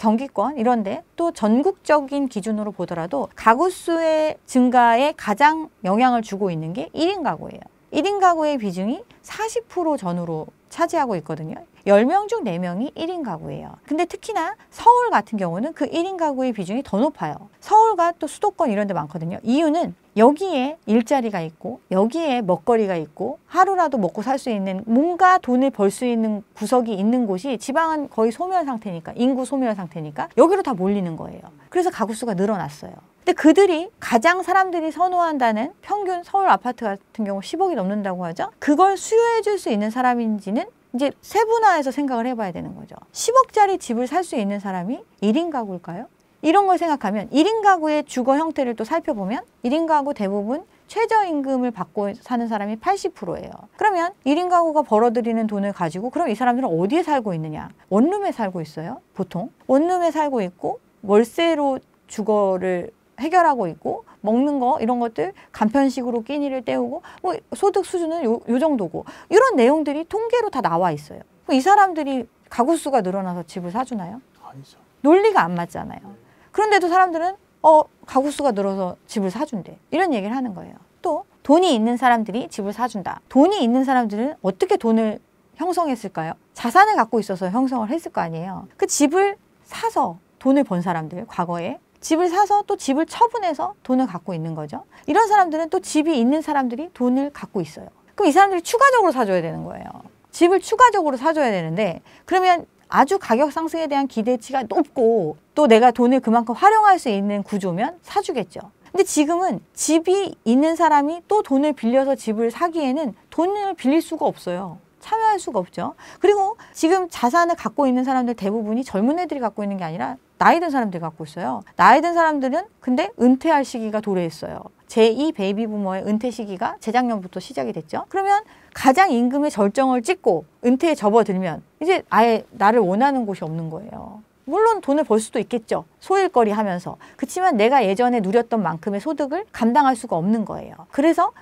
경기권 이런데 또 전국적인 기준으로 보더라도 가구 수의 증가에 가장 영향을 주고 있는 게 1인 가구예요. 1인 가구의 비중이 40% 전후로 차지하고 있거든요. 10명 중 4명이 1인 가구예요. 근데 특히나 서울 같은 경우는 그 1인 가구의 비중이 더 높아요. 서울과 또 수도권 이런 데 많거든요. 이유는 여기에 일자리가 있고 여기에 먹거리가 있고 하루라도 먹고 살 수 있는 뭔가 돈을 벌 수 있는 구석이 있는 곳이 지방은 거의 소멸 상태니까 인구 소멸 상태니까 여기로 다 몰리는 거예요. 그래서 가구 수가 늘어났어요. 근데 그들이 가장 사람들이 선호한다는 평균 서울 아파트 같은 경우 10억이 넘는다고 하죠. 그걸 수요해 줄 수 있는 사람인지는 이제 세분화해서 생각을 해봐야 되는 거죠. 10억짜리 집을 살 수 있는 사람이 1인 가구일까요? 이런 걸 생각하면 1인 가구의 주거 형태를 또 살펴보면 1인 가구 대부분 최저임금을 받고 사는 사람이 80%예요. 그러면 1인 가구가 벌어들이는 돈을 가지고 그럼 이 사람들은 어디에 살고 있느냐? 원룸에 살고 있어요. 보통 원룸에 살고 있고 월세로 주거를 해결하고 있고 먹는 거 이런 것들 간편식으로 끼니를 때우고 뭐 소득 수준은 요 정도고 이런 내용들이 통계로 다 나와 있어요. 이 사람들이 가구 수가 늘어나서 집을 사주나요? 아니죠. 논리가 안 맞잖아요. 그런데도 사람들은 가구 수가 늘어서 집을 사준대. 이런 얘기를 하는 거예요. 또 돈이 있는 사람들이 집을 사준다. 돈이 있는 사람들은 어떻게 돈을 형성했을까요? 자산을 갖고 있어서 형성을 했을 거 아니에요. 그 집을 사서 돈을 번 사람들, 과거에 집을 사서 또 집을 처분해서 돈을 갖고 있는 거죠. 이런 사람들은 또 집이 있는 사람들이 돈을 갖고 있어요. 그럼 이 사람들이 추가적으로 사줘야 되는 거예요. 집을 추가적으로 사줘야 되는데 그러면 아주 가격 상승에 대한 기대치가 높고 또 내가 돈을 그만큼 활용할 수 있는 구조면 사주겠죠. 근데 지금은 집이 있는 사람이 또 돈을 빌려서 집을 사기에는 돈을 빌릴 수가 없어요. 참여할 수가 없죠. 그리고 지금 자산을 갖고 있는 사람들 대부분이 젊은 애들이 갖고 있는 게 아니라 나이 든 사람들이 갖고 있어요. 나이 든 사람들은 근데 은퇴할 시기가 도래했어요. 제2 베이비 부머의 은퇴 시기가 재작년부터 시작이 됐죠. 그러면 가장 임금의 절정을 찍고 은퇴에 접어들면 이제 아예 나를 원하는 곳이 없는 거예요. 물론 돈을 벌 수도 있겠죠. 소일거리 하면서. 그렇지만 내가 예전에 누렸던 만큼의 소득을 감당할 수가 없는 거예요. 그래서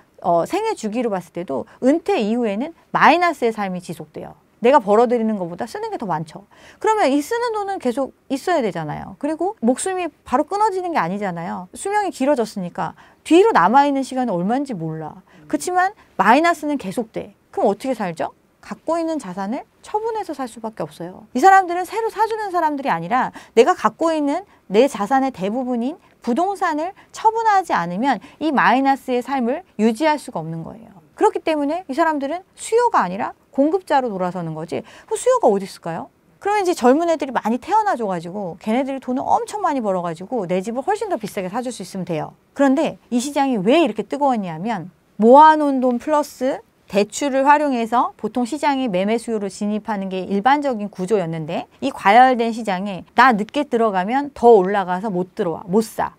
생애 주기로 봤을 때도 은퇴 이후에는 마이너스의 삶이 지속돼요. 내가 벌어들이는 것보다 쓰는 게 더 많죠. 그러면 이 쓰는 돈은 계속 있어야 되잖아요. 그리고 목숨이 바로 끊어지는 게 아니잖아요. 수명이 길어졌으니까 뒤로 남아있는 시간은 얼마인지 몰라. 그렇지만 마이너스는 계속돼. 그럼 어떻게 살죠? 갖고 있는 자산을 처분해서 살 수밖에 없어요. 이 사람들은 새로 사주는 사람들이 아니라 내가 갖고 있는 내 자산의 대부분인 부동산을 처분하지 않으면 이 마이너스의 삶을 유지할 수가 없는 거예요. 그렇기 때문에 이 사람들은 수요가 아니라 공급자로 돌아서는 거지. 그 수요가 어디 있을까요? 그러면 이제 젊은 애들이 많이 태어나줘가지고 걔네들이 돈을 엄청 많이 벌어가지고 내 집을 훨씬 더 비싸게 사줄 수 있으면 돼요. 그런데 이 시장이 왜 이렇게 뜨거웠냐면 모아놓은 돈 플러스 대출을 활용해서 보통 시장에 매매 수요로 진입하는 게 일반적인 구조였는데 이 과열된 시장에 나 늦게 들어가면 더 올라가서 못 들어와, 못 사.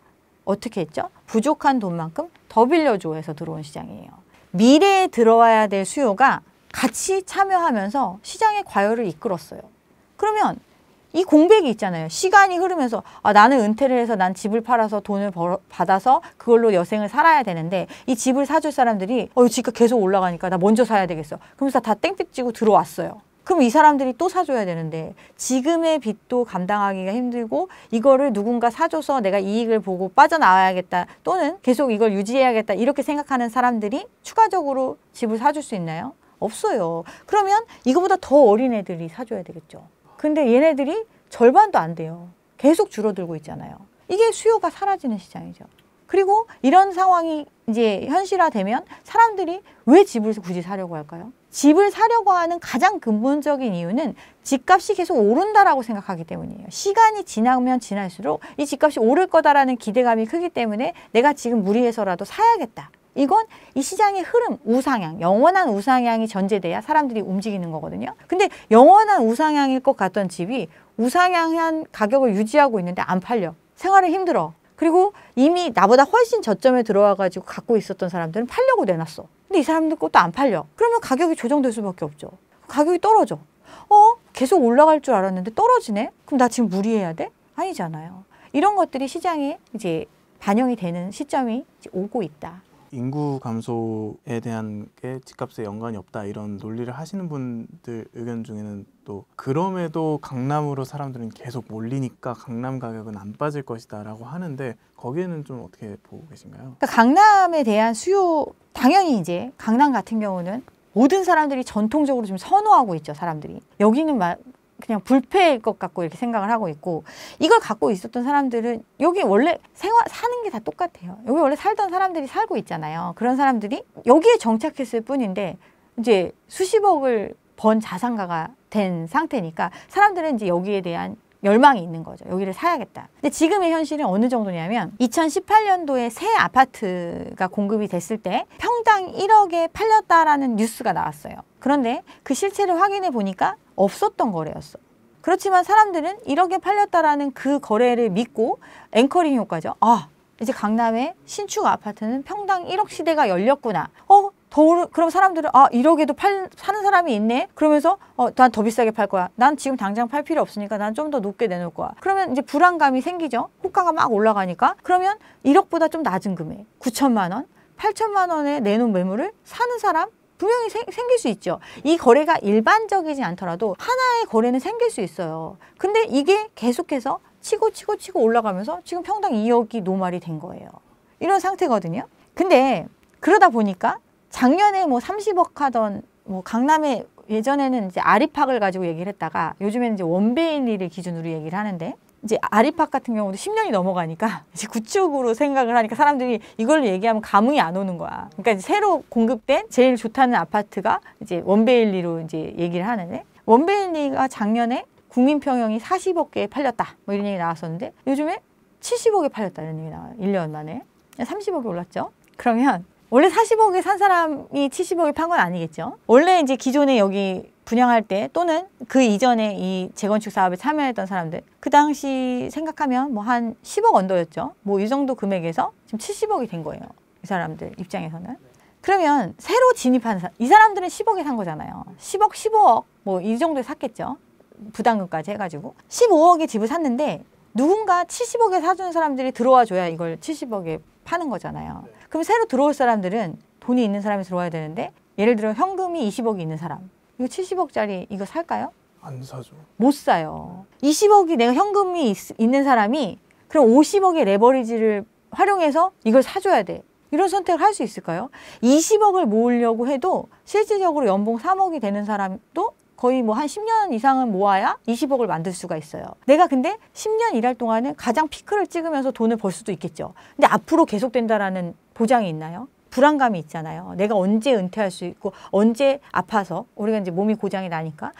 어떻게 했죠? 부족한 돈만큼 더 빌려줘 해서 들어온 시장이에요. 미래에 들어와야 될 수요가 같이 참여하면서 시장의 과열을 이끌었어요. 그러면 이 공백이 있잖아요. 시간이 흐르면서 나는 은퇴를 해서 난 집을 팔아서 돈을 받아서 그걸로 여생을 살아야 되는데 이 집을 사줄 사람들이 집값 계속 올라가니까 나 먼저 사야 되겠어. 그러면서 다 땡볕지고 들어왔어요. 그럼 이 사람들이 또 사줘야 되는데 지금의 빚도 감당하기가 힘들고 이거를 누군가 사줘서 내가 이익을 보고 빠져나와야겠다 또는 계속 이걸 유지해야겠다 이렇게 생각하는 사람들이 추가적으로 집을 사줄 수 있나요? 없어요. 그러면 이거보다 더 어린 애들이 사줘야 되겠죠. 근데 얘네들이 절반도 안 돼요. 계속 줄어들고 있잖아요. 이게 수요가 사라지는 시장이죠. 그리고 이런 상황이 이제 현실화되면 사람들이 왜 집을 굳이 사려고 할까요? 집을 사려고 하는 가장 근본적인 이유는 집값이 계속 오른다라고 생각하기 때문이에요. 시간이 지나면 지날수록 이 집값이 오를 거다라는 기대감이 크기 때문에 내가 지금 무리해서라도 사야겠다. 이건 이 시장의 흐름, 우상향, 영원한 우상향이 전제돼야 사람들이 움직이는 거거든요. 근데 영원한 우상향일 것 같던 집이 우상향한 가격을 유지하고 있는데 안 팔려. 생활이 힘들어. 그리고 이미 나보다 훨씬 저점에 들어와가지고 갖고 있었던 사람들은 팔려고 내놨어. 근데 이 사람들 것도 안 팔려. 그러면 가격이 조정될 수밖에 없죠. 가격이 떨어져. 계속 올라갈 줄 알았는데 떨어지네? 그럼 나 지금 무리해야 돼? 아니잖아요. 이런 것들이 시장에 이제 반영이 되는 시점이 이제 오고 있다. 인구 감소에 대한 게 집값에 연관이 없다 이런 논리를 하시는 분들 의견 중에는 또 그럼에도 강남으로 사람들은 계속 몰리니까 강남 가격은 안 빠질 것이다 라고 하는데 거기에는 좀 어떻게 보고 계신가요? 그러니까 강남에 대한 수요 당연히 이제 강남 같은 경우는 모든 사람들이 전통적으로 좀 선호하고 있죠. 사람들이 여기는 그냥 불패일 것 같고 이렇게 생각을 하고 있고 이걸 갖고 있었던 사람들은 여기 원래 사는 게 다 똑같아요. 여기 원래 살던 사람들이 살고 있잖아요. 그런 사람들이 여기에 정착했을 뿐인데 이제 수십억을 번 자산가가 된 상태니까 사람들은 이제 여기에 대한 열망이 있는 거죠. 여기를 사야겠다. 근데 지금의 현실은 어느 정도냐면 2018년도에 새 아파트가 공급이 됐을 때 평당 1억에 팔렸다라는 뉴스가 나왔어요. 그런데 그 실체를 확인해 보니까 없었던 거래였어. 그렇지만 사람들은 1억에 팔렸다라는 그 거래를 믿고 앵커링 효과죠. 아, 이제 강남의 신축 아파트는 평당 1억 시대가 열렸구나. 그럼 사람들은 1억에도 사는 사람이 있네? 그러면서 난 더 비싸게 팔 거야. 난 지금 당장 팔 필요 없으니까 난 좀 더 높게 내놓을 거야. 그러면 이제 불안감이 생기죠. 호가가 막 올라가니까. 그러면 1억보다 좀 낮은 금액, 9천만 원, 8천만 원에 내놓은 매물을 사는 사람 분명히 생길 수 있죠. 이 거래가 일반적이지 않더라도 하나의 거래는 생길 수 있어요. 근데 이게 계속해서 치고 올라가면서 지금 평당 2억이 노말이 된 거예요. 이런 상태거든요. 근데 그러다 보니까 작년에 뭐 30억 하던 뭐 강남에 예전에는 이제 아리팍을 가지고 얘기를 했다가 요즘에는 이제 원베일리를 기준으로 얘기를 하는데 이제 아리팍 같은 경우도 10년이 넘어가니까 이제 구축으로 생각을 하니까 사람들이 이걸 얘기하면 감흥이 안 오는 거야. 그러니까 이제 새로 공급된 제일 좋다는 아파트가 이제 원베일리로 이제 얘기를 하는데 원베일리가 작년에 국민평형이 40억개에 팔렸다. 뭐 이런 얘기 나왔었는데 요즘에 70억에 팔렸다. 이런 얘기 나와요. 1년 만에. 30억이 올랐죠. 그러면 원래 40억에 산 사람이 70억에 판 건 아니겠죠. 원래 이제 기존에 여기 분양할 때 또는 그 이전에 이 재건축 사업에 참여했던 사람들 그 당시 생각하면 뭐 한 10억 언더였죠. 뭐 이 정도 금액에서 지금 70억이 된 거예요. 이 사람들 입장에서는. 그러면 새로 진입한 이 사람들은 10억에 산 거잖아요. 10억, 15억 뭐 이 정도에 샀겠죠. 부담금까지 해가지고 15억에 집을 샀는데 누군가 70억에 사주는 사람들이 들어와 줘야 이걸 70억에 파는 거잖아요. 그럼 새로 들어올 사람들은 돈이 있는 사람이 들어와야 되는데 예를 들어 현금이 20억이 있는 사람 이거 70억짜리 이거 살까요? 안 사죠. 못 사요. 20억이 내가 현금이 있는 사람이 그럼 50억의 레버리지를 활용해서 이걸 사줘야 돼. 이런 선택을 할 수 있을까요? 20억을 모으려고 해도 실질적으로 연봉 3억이 되는 사람도 거의 뭐 한 10년 이상은 모아야 20억을 만들 수가 있어요. 내가 근데 10년 일할 동안은 가장 피크를 찍으면서 돈을 벌 수도 있겠죠. 근데 앞으로 계속된다라는 보장이 있나요? 불안감이 있잖아요. 내가 언제 은퇴할 수 있고 언제 아파서 우리가 이제 몸이 고장이 나니까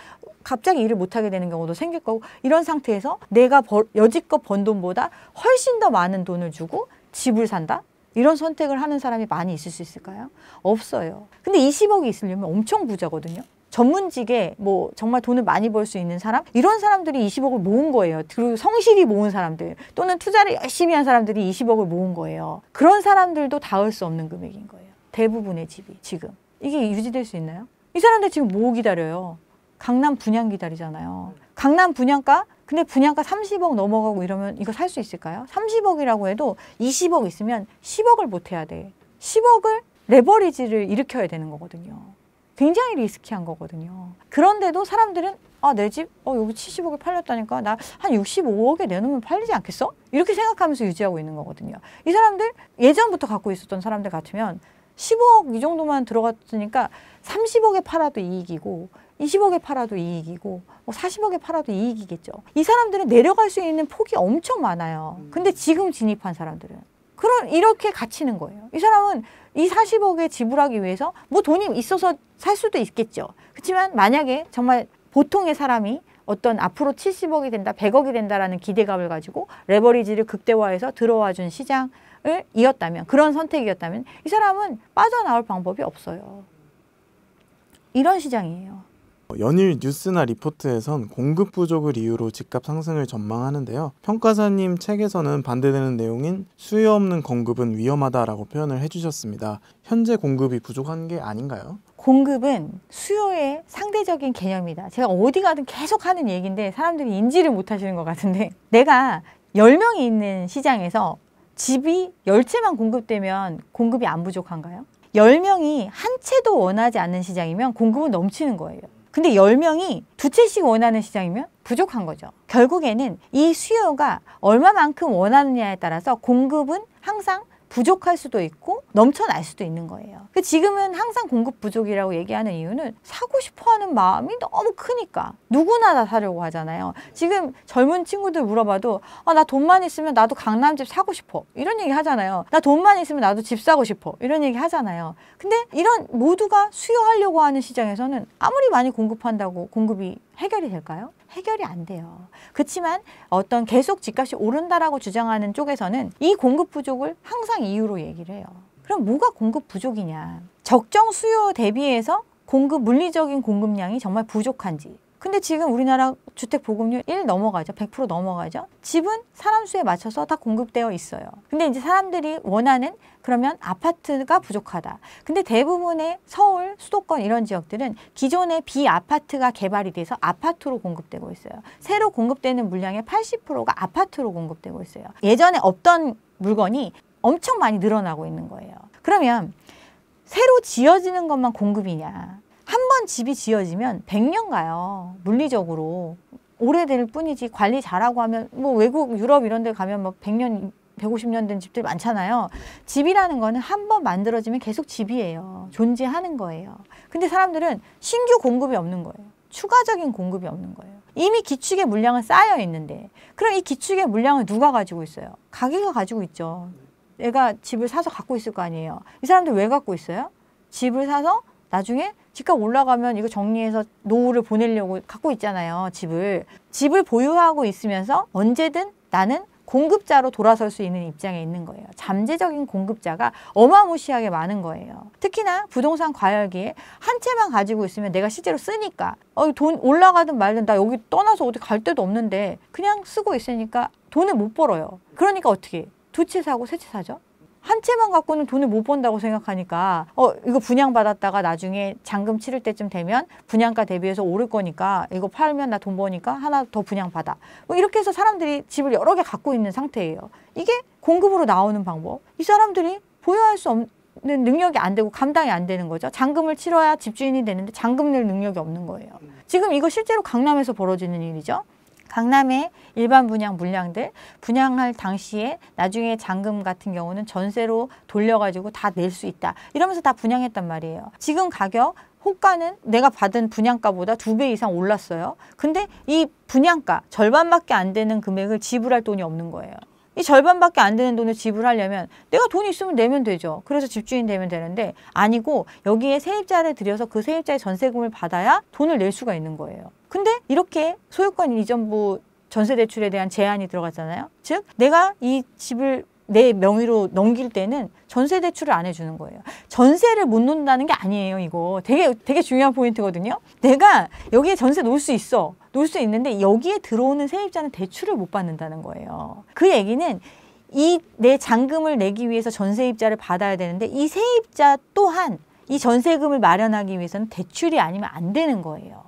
갑자기 일을 못하게 되는 경우도 생길 거고 이런 상태에서 내가 여지껏 번 돈보다 훨씬 더 많은 돈을 주고 집을 산다? 이런 선택을 하는 사람이 많이 있을 수 있을까요? 없어요. 근데 20억이 있으려면 엄청 부자거든요. 전문직에 뭐 정말 돈을 많이 벌 수 있는 사람 이런 사람들이 20억을 모은 거예요. 그리고 성실히 모은 사람들 또는 투자를 열심히 한 사람들이 20억을 모은 거예요. 그런 사람들도 닿을 수 없는 금액인 거예요. 대부분의 집이 지금. 이게 유지될 수 있나요? 이 사람들 지금 뭐 기다려요? 강남 분양 기다리잖아요. 강남 분양가? 근데 분양가 30억 넘어가고 이러면 이거 살 수 있을까요? 30억이라고 해도 20억 있으면 10억을 못 해야 돼. 10억을 레버리지를 일으켜야 되는 거거든요. 굉장히 리스키한 거거든요. 그런데도 사람들은 내 집 여기 70억에 팔렸다니까 나 한 65억에 내놓으면 팔리지 않겠어? 이렇게 생각하면서 유지하고 있는 거거든요. 이 사람들 예전부터 갖고 있었던 사람들 같으면 15억 이 정도만 들어갔으니까 30억에 팔아도 이익이고 20억에 팔아도 이익이고 40억에 팔아도 이익이겠죠. 이 사람들은 내려갈 수 있는 폭이 엄청 많아요. 근데 지금 진입한 사람들은 이렇게 갇히는 거예요. 이 사람은 이 40억에 지불하기 위해서 뭐 돈이 있어서 살 수도 있겠죠. 그렇지만 만약에 정말 보통의 사람이 어떤 앞으로 70억이 된다, 100억이 된다라는 기대감을 가지고 레버리지를 극대화해서 들어와 준 시장을 이었다면, 그런 선택이었다면 이 사람은 빠져나올 방법이 없어요. 이런 시장이에요. 연일 뉴스나 리포트에선 공급 부족을 이유로 집값 상승을 전망하는데요. 평가사님 책에서는 반대되는 내용인 수요 없는 공급은 위험하다라고 표현을 해주셨습니다. 현재 공급이 부족한 게 아닌가요? 공급은 수요의 상대적인 개념이다. 제가 어디 가든 계속 하는 얘기인데 사람들이 인지를 못하시는 것 같은데 내가 10명이 있는 시장에서 집이 10채만 공급되면 공급이 안 부족한가요? 10명이 한 채도 원하지 않는 시장이면 공급은 넘치는 거예요. 근데 10명이 2채씩 원하는 시장이면 부족한 거죠. 결국에는 이 수요가 얼마만큼 원하느냐에 따라서 공급은 항상 부족할 수도 있고 넘쳐날 수도 있는 거예요. 지금은 항상 공급 부족이라고 얘기하는 이유는 사고 싶어하는 마음이 너무 크니까 누구나 다 사려고 하잖아요. 지금 젊은 친구들 물어봐도 나 돈만 있으면 나도 강남집 사고 싶어 이런 얘기 하잖아요. 나 돈만 있으면 나도 집 사고 싶어 이런 얘기 하잖아요. 근데 이런 모두가 수요하려고 하는 시장에서는 아무리 많이 공급한다고 공급이 해결이 될까요? 해결이 안 돼요. 그렇지만 어떤 계속 집값이 오른다라고 주장하는 쪽에서는 이 공급 부족을 항상 이유로 얘기를 해요. 그럼 뭐가 공급 부족이냐? 적정 수요 대비해서 물리적인 공급량이 정말 부족한지 근데 지금 우리나라 주택 보급률 1 넘어가죠. 100% 넘어가죠. 집은 사람 수에 맞춰서 다 공급되어 있어요. 근데 이제 사람들이 원하는 그러면 아파트가 부족하다. 근데 대부분의 서울, 수도권 이런 지역들은 기존의 비아파트가 개발이 돼서 아파트로 공급되고 있어요. 새로 공급되는 물량의 80%가 아파트로 공급되고 있어요. 예전에 없던 물건이 엄청 많이 늘어나고 있는 거예요. 그러면 새로 지어지는 것만 공급이냐? 한 번 집이 지어지면 100년 가요. 물리적으로. 오래될 뿐이지 관리 잘하고 하면 뭐 외국 유럽 이런 데 가면 뭐 100년 150년 된 집들 많잖아요. 집이라는 거는 한 번 만들어지면 계속 집이에요. 존재하는 거예요. 근데 사람들은 신규 공급이 없는 거예요. 추가적인 공급이 없는 거예요. 이미 기축의 물량은 쌓여 있는데 그럼 이 기축의 물량을 누가 가지고 있어요? 가게가 가지고 있죠. 내가 집을 사서 갖고 있을 거 아니에요. 이 사람들 왜 갖고 있어요? 집을 사서 나중에 집값 올라가면 이거 정리해서 노후를 보내려고 갖고 있잖아요. 집을 보유하고 있으면서 언제든 나는 공급자로 돌아설 수 있는 입장에 있는 거예요. 잠재적인 공급자가 어마무시하게 많은 거예요. 특히나 부동산 과열기에 한 채만 가지고 있으면 내가 실제로 쓰니까 돈 올라가든 말든 나 여기 떠나서 어디 갈 데도 없는데 그냥 쓰고 있으니까 돈을 못 벌어요. 그러니까 어떻게 해? 2채 사고 3채 사죠? 한 채만 갖고는 돈을 못 번다고 생각하니까 이거 분양받았다가 나중에 잔금 치를 때쯤 되면 분양가 대비해서 오를 거니까 이거 팔면 나 돈 버니까 하나 더 분양받아. 뭐 이렇게 해서 사람들이 집을 여러 개 갖고 있는 상태예요. 이게 공급으로 나오는 방법. 이 사람들이 보유할 수 없는 능력이 안 되고 감당이 안 되는 거죠. 잔금을 치러야 집주인이 되는데 잔금 낼 능력이 없는 거예요. 지금 이거 실제로 강남에서 벌어지는 일이죠. 강남의 일반 분양 물량들 분양할 당시에 나중에 잔금 같은 경우는 전세로 돌려가지고 다 낼 수 있다. 이러면서 다 분양했단 말이에요. 지금 가격 호가는 내가 받은 분양가보다 2배 이상 올랐어요. 근데 이 분양가 절반밖에 안 되는 금액을 지불할 돈이 없는 거예요. 이 절반밖에 안 되는 돈을 지불하려면 내가 돈 있으면 내면 되죠. 그래서 집주인 되면 되는데 아니고 여기에 세입자를 들여서 그 세입자의 전세금을 받아야 돈을 낼 수가 있는 거예요. 근데 이렇게 소유권 이전부 전세대출에 대한 제한이 들어갔잖아요. 즉 내가 이 집을 내 명의로 넘길 때는 전세 대출을 안 해주는 거예요. 전세를 못 놓는다는 게 아니에요. 이거 되게 중요한 포인트거든요. 내가 여기에 전세 놓을 수 있어. 놓을 수 있는데 여기에 들어오는 세입자는 대출을 못 받는다는 거예요. 그 얘기는 이 내 잔금을 내기 위해서 전세입자를 받아야 되는데 이 세입자 또한 이 전세금을 마련하기 위해서는 대출이 아니면 안 되는 거예요.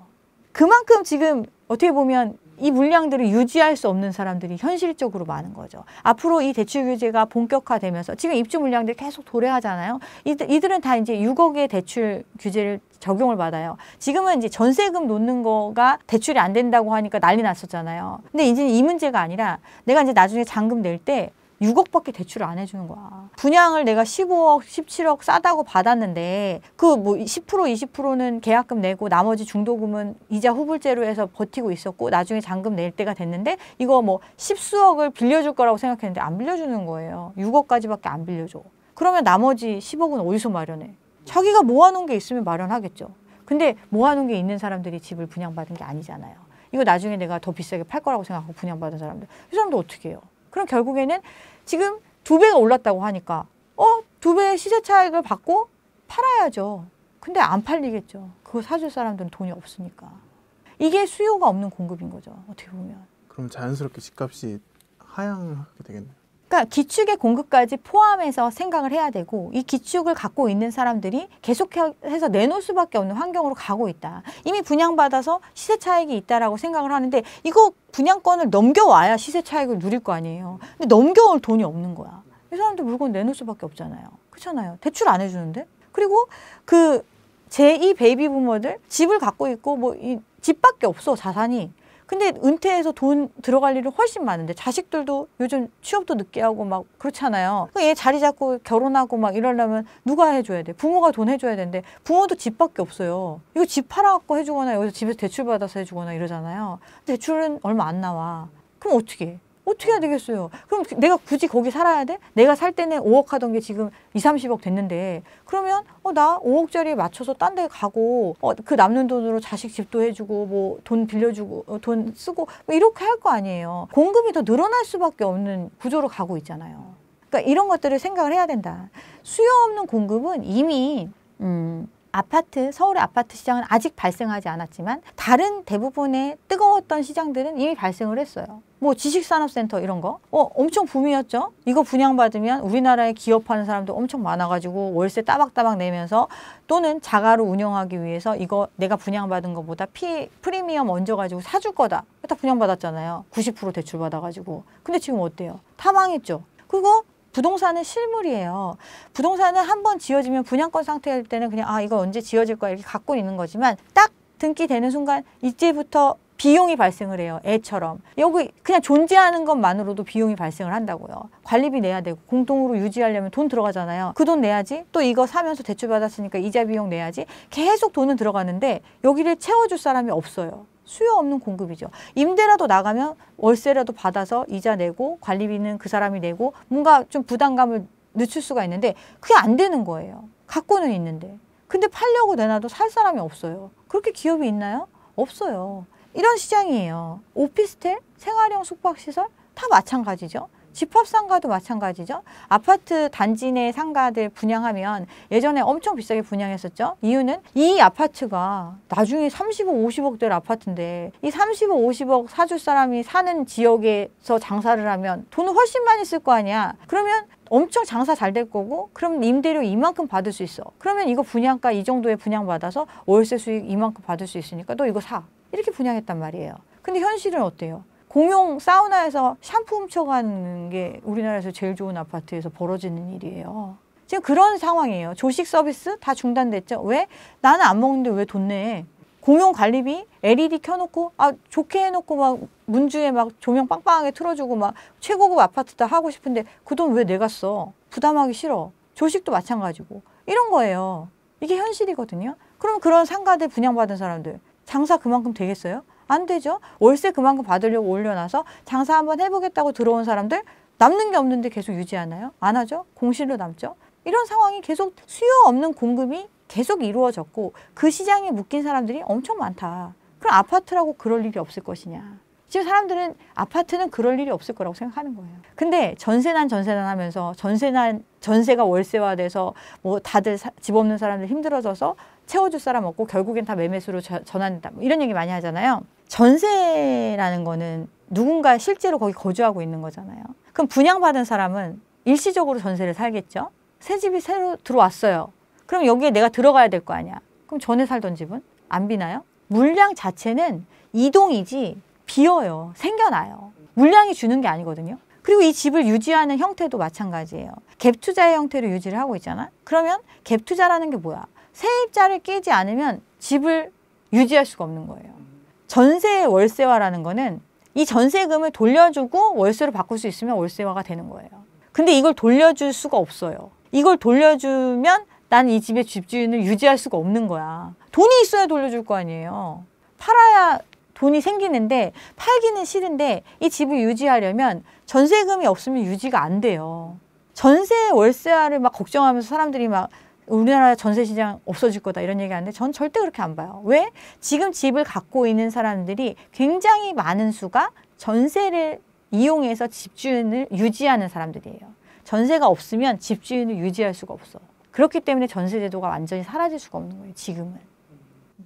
그만큼 지금 어떻게 보면 이 물량들을 유지할 수 없는 사람들이 현실적으로 많은 거죠. 앞으로 이 대출 규제가 본격화되면서 지금 입주 물량들이 계속 도래하잖아요. 이들은 다 이제 6억의 대출 규제를 적용을 받아요. 지금은 이제 전세금 놓는 거가 대출이 안 된다고 하니까 난리 났었잖아요. 근데 이제 이 문제가 아니라 내가 이제 나중에 잔금 낼 때 6억밖에 대출을 안 해주는 거야. 분양을 내가 15억, 17억 싸다고 받았는데 그 뭐 10%, 20%는 계약금 내고 나머지 중도금은 이자 후불제로 해서 버티고 있었고 나중에 잔금 낼 때가 됐는데 이거 뭐 10수억을 빌려줄 거라고 생각했는데 안 빌려주는 거예요. 6억까지밖에 안 빌려줘. 그러면 나머지 10억은 어디서 마련해? 자기가 모아놓은 게 있으면 마련하겠죠. 근데 모아놓은 게 있는 사람들이 집을 분양받은 게 아니잖아요. 이거 나중에 내가 더 비싸게 팔 거라고 생각하고 분양받은 사람들. 이 사람들 어떻게 해요? 그럼 결국에는 지금 2배가 올랐다고 하니까 2배의 시세 차익을 받고 팔아야죠. 근데 안 팔리겠죠. 그거 사줄 사람들은 돈이 없으니까. 이게 수요가 없는 공급인 거죠. 어떻게 보면. 그럼 자연스럽게 집값이 하향하게 되겠네요. 그러니까 기축의 공급까지 포함해서 생각을 해야 되고 이 기축을 갖고 있는 사람들이 계속해서 내놓을 수밖에 없는 환경으로 가고 있다. 이미 분양받아서 시세 차익이 있다라고 생각을 하는데 이거 분양권을 넘겨와야 시세 차익을 누릴 거 아니에요. 근데 넘겨올 돈이 없는 거야. 이 사람들 물건 내놓을 수밖에 없잖아요. 그렇잖아요. 대출 안 해주는데. 그리고 그 제2 베이비 부모들 집을 갖고 있고 뭐 이 집밖에 없어 자산이. 근데 은퇴해서 돈 들어갈 일은 훨씬 많은데 자식들도 요즘 취업도 늦게 하고 막 그렇잖아요. 얘 자리 잡고 결혼하고 막 이러려면 누가 해줘야 돼? 부모가 돈 해줘야 되는데 부모도 집밖에 없어요. 이거 집 팔아갖고 해주거나 여기서 집에서 대출 받아서 해주거나 이러잖아요. 대출은 얼마 안 나와. 그럼 어떻게 해? 어떻게 해야 되겠어요? 그럼 내가 굳이 거기 살아야 돼? 내가 살 때는 5억 하던 게 지금 2, 30억 됐는데 그러면 나 5억짜리에 맞춰서 딴 데 가고 그 남는 돈으로 자식 집도 해주고 뭐 돈 빌려주고 돈 쓰고 뭐 이렇게 할 거 아니에요. 공급이 더 늘어날 수밖에 없는 구조로 가고 있잖아요. 그러니까 이런 것들을 생각을 해야 된다. 수요 없는 공급은 이미 서울의 아파트 시장은 아직 발생하지 않았지만 다른 대부분의 뜨거웠던 시장들은 이미 발생을 했어요. 뭐 지식산업센터 이런 거 엄청 붐이었죠. 이거 분양받으면 우리나라에 기업하는 사람도 엄청 많아가지고 월세 따박따박 내면서 또는 자가로 운영하기 위해서 이거 내가 분양받은 것보다 프리미엄 얹어가지고 사줄 거다. 딱 분양받았잖아요. 90% 대출받아가지고. 근데 지금 어때요? 다 망했죠. 그리고 부동산은 실물이에요. 부동산은 한번 지어지면 분양권 상태일 때는 그냥 이거 언제 지어질 거야 이렇게 갖고 있는 거지만 딱 등기되는 순간 이제부터 비용이 발생을 해요. 애처럼. 여기 그냥 존재하는 것만으로도 비용이 발생을 한다고요. 관리비 내야 되고 공동으로 유지하려면 돈 들어가잖아요. 그 돈 내야지. 또 이거 사면서 대출 받았으니까 이자 비용 내야지. 계속 돈은 들어가는데 여기를 채워줄 사람이 없어요. 수요 없는 공급이죠. 임대라도 나가면 월세라도 받아서 이자 내고 관리비는 그 사람이 내고 뭔가 좀 부담감을 늦출 수가 있는데 그게 안 되는 거예요. 갖고는 있는데. 근데 팔려고 내놔도 살 사람이 없어요. 그렇게 기업이 있나요? 없어요. 이런 시장이에요. 오피스텔, 생활형 숙박시설 다 마찬가지죠. 집합상가도 마찬가지죠. 아파트 단지 내 상가들 분양하면 예전에 엄청 비싸게 분양했었죠. 이유는 이 아파트가 나중에 30억, 50억 될 아파트인데 이 30억, 50억 사줄 사람이 사는 지역에서 장사를 하면 돈을 훨씬 많이 쓸 거 아니야. 그러면 엄청 장사 잘 될 거고 그럼 임대료 이만큼 받을 수 있어. 그러면 이거 분양가 이 정도에 분양받아서 월세 수익 이만큼 받을 수 있으니까 너 이거 사. 이렇게 분양했단 말이에요. 근데 현실은 어때요? 공용 사우나에서 샴푸 훔쳐가는 게 우리나라에서 제일 좋은 아파트에서 벌어지는 일이에요. 지금 그런 상황이에요. 조식 서비스 다 중단됐죠. 왜? 나는 안 먹는데 왜 돈 내? 공용 관리비 LED 켜놓고 좋게 해놓고 막 문주에 막 조명 빵빵하게 틀어주고 막 최고급 아파트다 하고 싶은데 그 돈 왜 내가 써? 부담하기 싫어. 조식도 마찬가지고 이런 거예요. 이게 현실이거든요. 그럼 그런 상가들 분양받은 사람들 장사 그만큼 되겠어요? 안 되죠. 월세 그만큼 받으려고 올려놔서 장사 한번 해보겠다고 들어온 사람들 남는 게 없는데 계속 유지하나요? 안 하죠. 공실로 남죠. 이런 상황이 계속 수요 없는 공급이 계속 이루어졌고 그 시장에 묶인 사람들이 엄청 많다. 그럼 아파트라고 그럴 일이 없을 것이냐. 지금 사람들은 아파트는 그럴 일이 없을 거라고 생각하는 거예요. 근데 전세난 하면서 전세가 월세화돼서 뭐 다들 집 없는 사람들 힘들어져서 채워줄 사람 없고 결국엔 다 매매수로 전환된다. 뭐 이런 얘기 많이 하잖아요. 전세라는 거는 누군가 실제로 거기 거주하고 있는 거잖아요. 그럼 분양받은 사람은 일시적으로 전세를 살겠죠. 새 집이 새로 들어왔어요. 그럼 여기에 내가 들어가야 될 거 아니야. 그럼 전에 살던 집은 안 비나요? 물량 자체는 이동이지 비어요. 생겨나요. 물량이 주는 게 아니거든요. 그리고 이 집을 유지하는 형태도 마찬가지예요. 갭 투자의 형태로 유지를 하고 있잖아. 그러면 갭 투자라는 게 뭐야? 세입자를 끼지 않으면 집을 유지할 수가 없는 거예요. 전세 월세화라는 거는 이 전세금을 돌려주고 월세로 바꿀 수 있으면 월세화가 되는 거예요. 근데 이걸 돌려줄 수가 없어요. 이걸 돌려주면 난 이 집의 집주인을 유지할 수가 없는 거야. 돈이 있어야 돌려줄 거 아니에요. 팔아야 돈이 생기는데 팔기는 싫은데 이 집을 유지하려면 전세금이 없으면 유지가 안 돼요. 전세 월세화를 막 걱정하면서 사람들이 막 우리나라 전세 시장 없어질 거다 이런 얘기 하는데 전 절대 그렇게 안 봐요. 왜? 지금 집을 갖고 있는 사람들이 굉장히 많은 수가 전세를 이용해서 집주인을 유지하는 사람들이에요. 전세가 없으면 집주인을 유지할 수가 없어. 그렇기 때문에 전세 제도가 완전히 사라질 수가 없는 거예요. 지금은.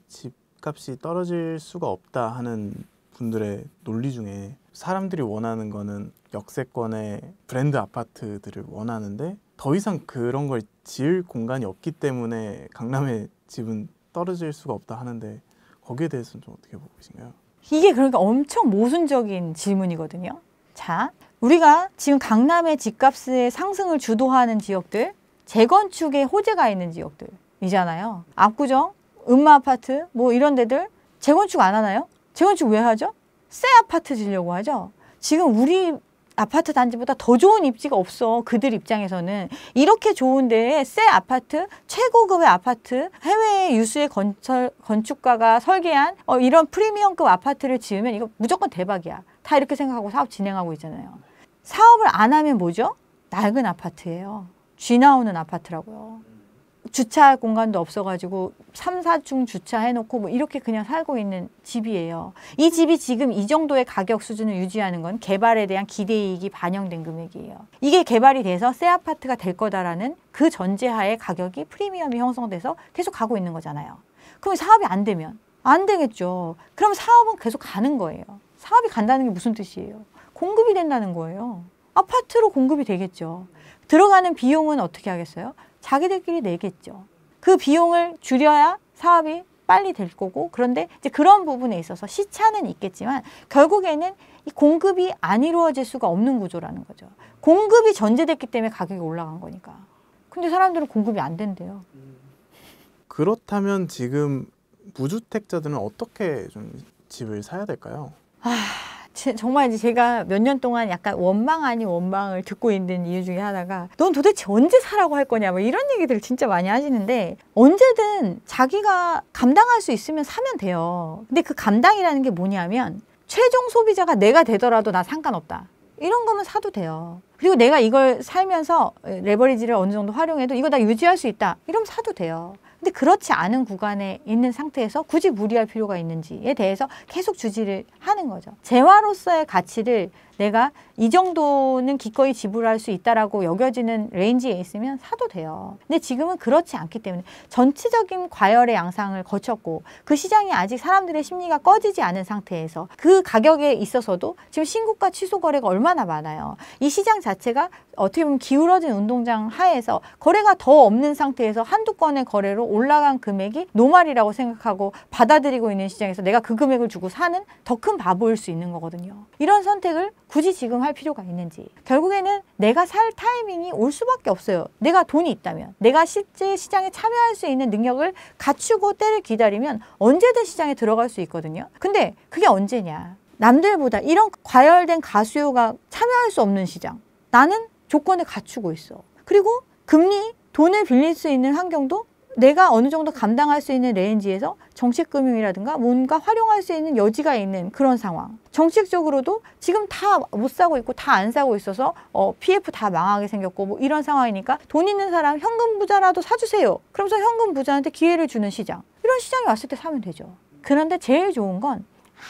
집값이 떨어질 수가 없다 하는 분들의 논리 중에 사람들이 원하는 거는 역세권의 브랜드 아파트들을 원하는데 더 이상 그런 걸 지을 공간이 없기 때문에 강남의 집은 떨어질 수가 없다 하는데 거기에 대해서는 좀 어떻게 보고 계신가요? 이게 그러니까 엄청 모순적인 질문이거든요. 자, 우리가 지금 강남의 집값의 상승을 주도하는 지역들, 재건축에 호재가 있는 지역들이잖아요. 압구정, 음마아파트 뭐 이런 데들 재건축 안 하나요? 재건축 왜 하죠? 새 아파트 지려고 하죠. 지금 우리 아파트 단지보다 더 좋은 입지가 없어. 그들 입장에서는. 이렇게 좋은 데에 새 아파트, 최고급의 아파트, 해외의 유수의 건축가가 설계한 이런 프리미엄급 아파트를 지으면 이거 무조건 대박이야. 다 이렇게 생각하고 사업 진행하고 있잖아요. 사업을 안 하면 뭐죠? 낡은 아파트예요. 쥐 나오는 아파트라고요. 주차할 공간도 없어가지고 3, 4중 주차해놓고 뭐 이렇게 그냥 살고 있는 집이에요. 이 집이 지금 이 정도의 가격 수준을 유지하는 건 개발에 대한 기대이익이 반영된 금액이에요. 이게 개발이 돼서 새 아파트가 될 거다라는 그 전제하에 가격이 프리미엄이 형성돼서 계속 가고 있는 거잖아요. 그럼 사업이 안 되면 안 되겠죠. 그럼 사업은 계속 가는 거예요. 사업이 간다는 게 무슨 뜻이에요? 공급이 된다는 거예요. 아파트로 공급이 되겠죠. 들어가는 비용은 어떻게 하겠어요? 자기들끼리 내겠죠. 그 비용을 줄여야 사업이 빨리 될 거고, 그런데 이제 그런 부분에 있어서 시차는 있겠지만 결국에는 이 공급이 안 이루어질 수가 없는 구조라는 거죠. 공급이 전제됐기 때문에 가격이 올라간 거니까. 근데 사람들은 공급이 안 된대요. 그렇다면 지금 무주택자들은 어떻게 좀 집을 사야 될까요? 정말 이제 제가 몇 년 동안 약간 원망 아닌 원망을 듣고 있는 이유 중에 하나가, 넌 도대체 언제 사라고 할 거냐, 뭐 이런 얘기들을 진짜 많이 하시는데, 언제든 자기가 감당할 수 있으면 사면 돼요. 근데 그 감당이라는 게 뭐냐면 최종 소비자가 내가 되더라도 나 상관없다, 이런 거면 사도 돼요. 그리고 내가 이걸 살면서 레버리지를 어느 정도 활용해도 이거 다 유지할 수 있다, 이러면 사도 돼요. 근데 그렇지 않은 구간에 있는 상태에서 굳이 무리할 필요가 있는지에 대해서 계속 주지를 하는 거죠. 재화로서의 가치를 내가 이 정도는 기꺼이 지불할 수 있다라고 여겨지는 레인지에 있으면 사도 돼요. 근데 지금은 그렇지 않기 때문에 전체적인 과열의 양상을 거쳤고, 그 시장이 아직 사람들의 심리가 꺼지지 않은 상태에서 그 가격에 있어서도 지금 신고가 취소 거래가 얼마나 많아요. 이 시장 자체가 어떻게 보면 기울어진 운동장 하에서 거래가 더 없는 상태에서 한두 건의 거래로 올라간 금액이 노말이라고 생각하고 받아들이고 있는 시장에서 내가 그 금액을 주고 사는 더 큰 바보일 수 있는 거거든요. 이런 선택을 굳이 지금 할 필요가 있는지, 결국에는 내가 살 타이밍이 올 수밖에 없어요. 내가 돈이 있다면, 내가 실제 시장에 참여할 수 있는 능력을 갖추고 때를 기다리면 언제든 시장에 들어갈 수 있거든요. 근데 그게 언제냐, 남들보다 이런 과열된 가수요가 참여할 수 없는 시장, 나는 조건을 갖추고 있어. 그리고 금리, 돈을 빌릴 수 있는 환경도 내가 어느 정도 감당할 수 있는 레인지에서 정책금융이라든가 뭔가 활용할 수 있는 여지가 있는 그런 상황. 정책적으로도 지금 다 못 사고 있고 다 안 사고 있어서 PF 다 망하게 생겼고 뭐 이런 상황이니까 돈 있는 사람 현금 부자라도 사주세요. 그러면서 현금 부자한테 기회를 주는 시장. 이런 시장이 왔을 때 사면 되죠. 그런데 제일 좋은 건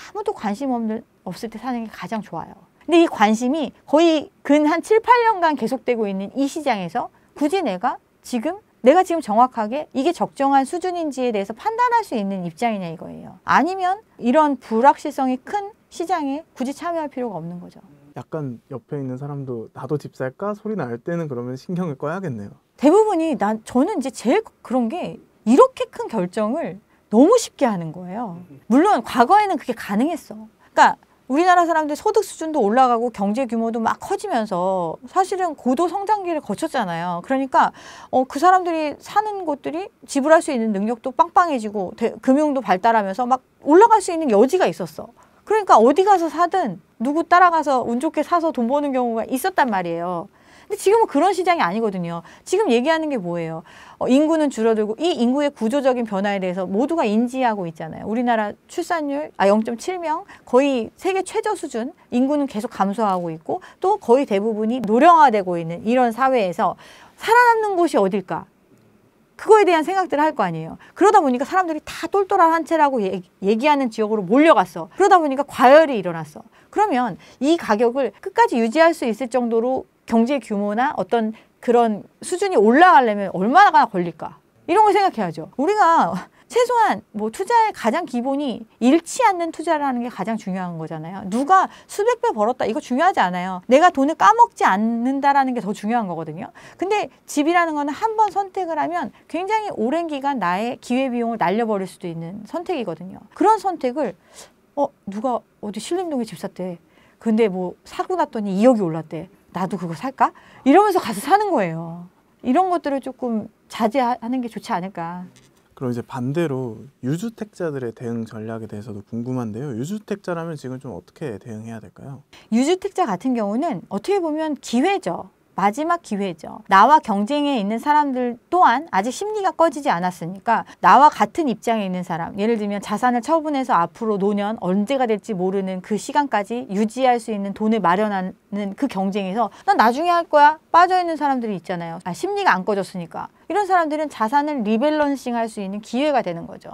아무도 관심 없을 때 사는 게 가장 좋아요. 근데 이 관심이 거의 근 한 7, 8년간 계속되고 있는 이 시장에서 굳이 내가 지금 정확하게 이게 적정한 수준인지에 대해서 판단할 수 있는 입장이냐 이거예요. 아니면 이런 불확실성이 큰 시장에 굳이 참여할 필요가 없는 거죠. 약간 옆에 있는 사람도 나도 집 살까 소리 날 때는 그러면 신경을 꺼야겠네요. 대부분이 저는 이제 제일 그런 게 이렇게 큰 결정을 너무 쉽게 하는 거예요. 물론 과거에는 그게 가능했어. 그러니까 우리나라 사람들 소득 수준도 올라가고 경제 규모도 막 커지면서 사실은 고도 성장기를 거쳤잖아요. 그러니까 그 사람들이 사는 곳들이 지불할 수 있는 능력도 빵빵해지고 금융도 발달하면서 막 올라갈 수 있는 여지가 있었어. 그러니까 어디 가서 사든 누구 따라가서 운 좋게 사서 돈 버는 경우가 있었단 말이에요. 근데 지금은 그런 시장이 아니거든요. 지금 얘기하는 게 뭐예요? 인구는 줄어들고 이 인구의 구조적인 변화에 대해서 모두가 인지하고 있잖아요. 우리나라 출산율 0.7명, 거의 세계 최저 수준, 인구는 계속 감소하고 있고 또 거의 대부분이 노령화되고 있는 이런 사회에서 살아남는 곳이 어딜까? 그거에 대한 생각들을 할 거 아니에요. 그러다 보니까 사람들이 다 똘똘한 한 채라고 얘기하는 지역으로 몰려갔어. 그러다 보니까 과열이 일어났어. 그러면 이 가격을 끝까지 유지할 수 있을 정도로 경제 규모나 어떤 그런 수준이 올라가려면 얼마나 걸릴까? 이런 걸 생각해야죠. 우리가 최소한 뭐 투자의 가장 기본이 잃지 않는 투자를 하는 게 가장 중요한 거잖아요. 누가 수백 배 벌었다 이거 중요하지 않아요. 내가 돈을 까먹지 않는다라는 게 더 중요한 거거든요. 근데 집이라는 거는 한 번 선택을 하면 굉장히 오랜 기간 나의 기회비용을 날려버릴 수도 있는 선택이거든요. 그런 선택을 누가 어디 신림동에 집 샀대. 근데 뭐 사고 났더니 2억이 올랐대. 나도 그거 살까? 이러면서 가서 사는 거예요. 이런 것들을 조금 자제하는 게 좋지 않을까. 그럼 이제 반대로 유주택자들의 대응 전략에 대해서도 궁금한데요. 유주택자라면 지금 좀 어떻게 대응해야 될까요? 유주택자 같은 경우는 어떻게 보면 기회죠. 마지막 기회죠. 나와 경쟁에 있는 사람들 또한 아직 심리가 꺼지지 않았으니까 나와 같은 입장에 있는 사람, 예를 들면 자산을 처분해서 앞으로 노년 언제가 될지 모르는 그 시간까지 유지할 수 있는 돈을 마련하는 그 경쟁에서 난 나중에 할 거야 빠져있는 사람들이 있잖아요. 심리가 안 꺼졌으니까. 이런 사람들은 자산을 리밸런싱 할 수 있는 기회가 되는 거죠.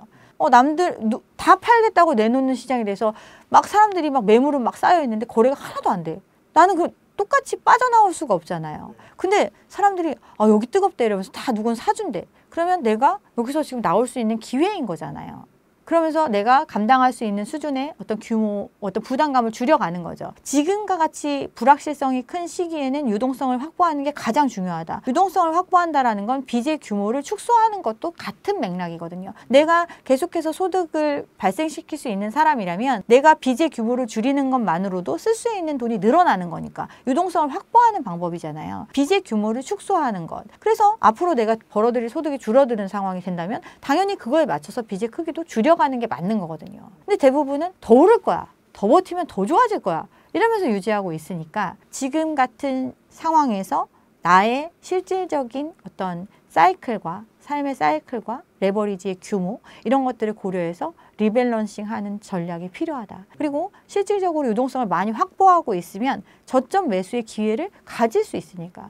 남들 다 팔겠다고 내놓는 시장에 대해서 막 사람들이 막 매물은 막 쌓여 있는데 거래가 하나도 안 돼. 나는 그 똑같이 빠져나올 수가 없잖아요. 근데 사람들이 여기 뜨겁대 이러면서 다 누군 사준대. 그러면 내가 여기서 지금 나올 수 있는 기회인 거잖아요. 그러면서 내가 감당할 수 있는 수준의 어떤 규모, 어떤 부담감을 줄여가는 거죠. 지금과 같이 불확실성이 큰 시기에는 유동성을 확보하는 게 가장 중요하다. 유동성을 확보한다라는 건 빚의 규모를 축소하는 것도 같은 맥락이거든요. 내가 계속해서 소득을 발생시킬 수 있는 사람이라면 내가 빚의 규모를 줄이는 것만으로도 쓸 수 있는 돈이 늘어나는 거니까 유동성을 확보하는 방법이잖아요. 빚의 규모를 축소하는 것. 그래서 앞으로 내가 벌어들일 소득이 줄어드는 상황이 된다면 당연히 그거에 맞춰서 빚의 크기도 줄여가는 게 맞는 거거든요. 근데 대부분은 더 오를 거야. 더 버티면 더 좋아질 거야. 이러면서 유지하고 있으니까 지금 같은 상황에서 나의 실질적인 어떤 사이클과 삶의 사이클과 레버리지의 규모 이런 것들을 고려해서 리밸런싱하는 전략이 필요하다. 그리고 실질적으로 유동성을 많이 확보하고 있으면 저점 매수의 기회를 가질 수 있으니까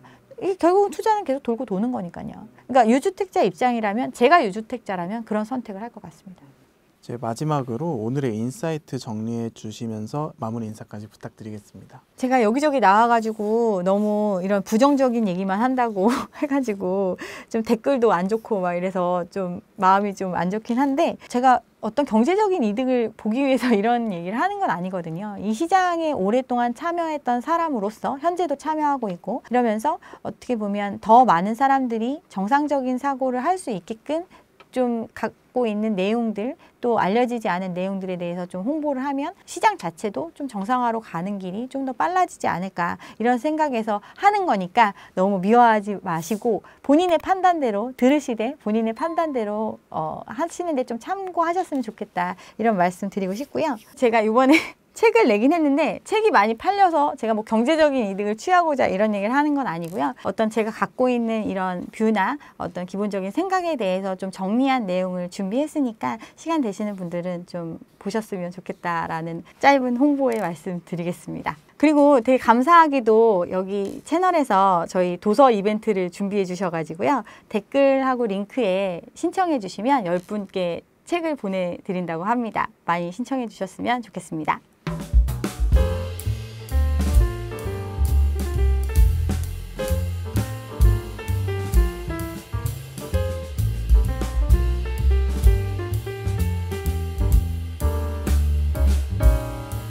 결국은 투자는 계속 돌고 도는 거니까요. 그러니까 유주택자 입장이라면 제가 유주택자라면 그런 선택을 할 것 같습니다. 이제 마지막으로 오늘의 인사이트 정리해 주시면서 마무리 인사까지 부탁드리겠습니다. 제가 여기저기 나와가지고 너무 이런 부정적인 얘기만 한다고 해가지고 좀 댓글도 안 좋고 막 이래서 좀 마음이 좀 안 좋긴 한데 제가 어떤 경제적인 이득을 보기 위해서 이런 얘기를 하는 건 아니거든요. 이 시장에 오랫동안 참여했던 사람으로서 현재도 참여하고 있고 이러면서 어떻게 보면 더 많은 사람들이 정상적인 사고를 할 수 있게끔 좀 갖고 있는 내용들 또 알려지지 않은 내용들에 대해서 좀 홍보를 하면 시장 자체도 좀 정상화로 가는 길이 좀 더 빨라지지 않을까 이런 생각에서 하는 거니까 너무 미워하지 마시고 본인의 판단대로 들으시되 본인의 판단대로 하시는데 좀 참고하셨으면 좋겠다 이런 말씀 드리고 싶고요. 제가 이번에 책을 내긴 했는데 책이 많이 팔려서 제가 뭐 경제적인 이득을 취하고자 이런 얘기를 하는 건 아니고요. 어떤 제가 갖고 있는 이런 뷰나 어떤 기본적인 생각에 대해서 좀 정리한 내용을 준비했으니까 시간 되시는 분들은 좀 보셨으면 좋겠다라는 짧은 홍보의 말씀 드리겠습니다. 그리고 되게 감사하게도 여기 채널에서 저희 도서 이벤트를 준비해 주셔가지고요. 댓글하고 링크에 신청해 주시면 10분께 책을 보내드린다고 합니다. 많이 신청해 주셨으면 좋겠습니다.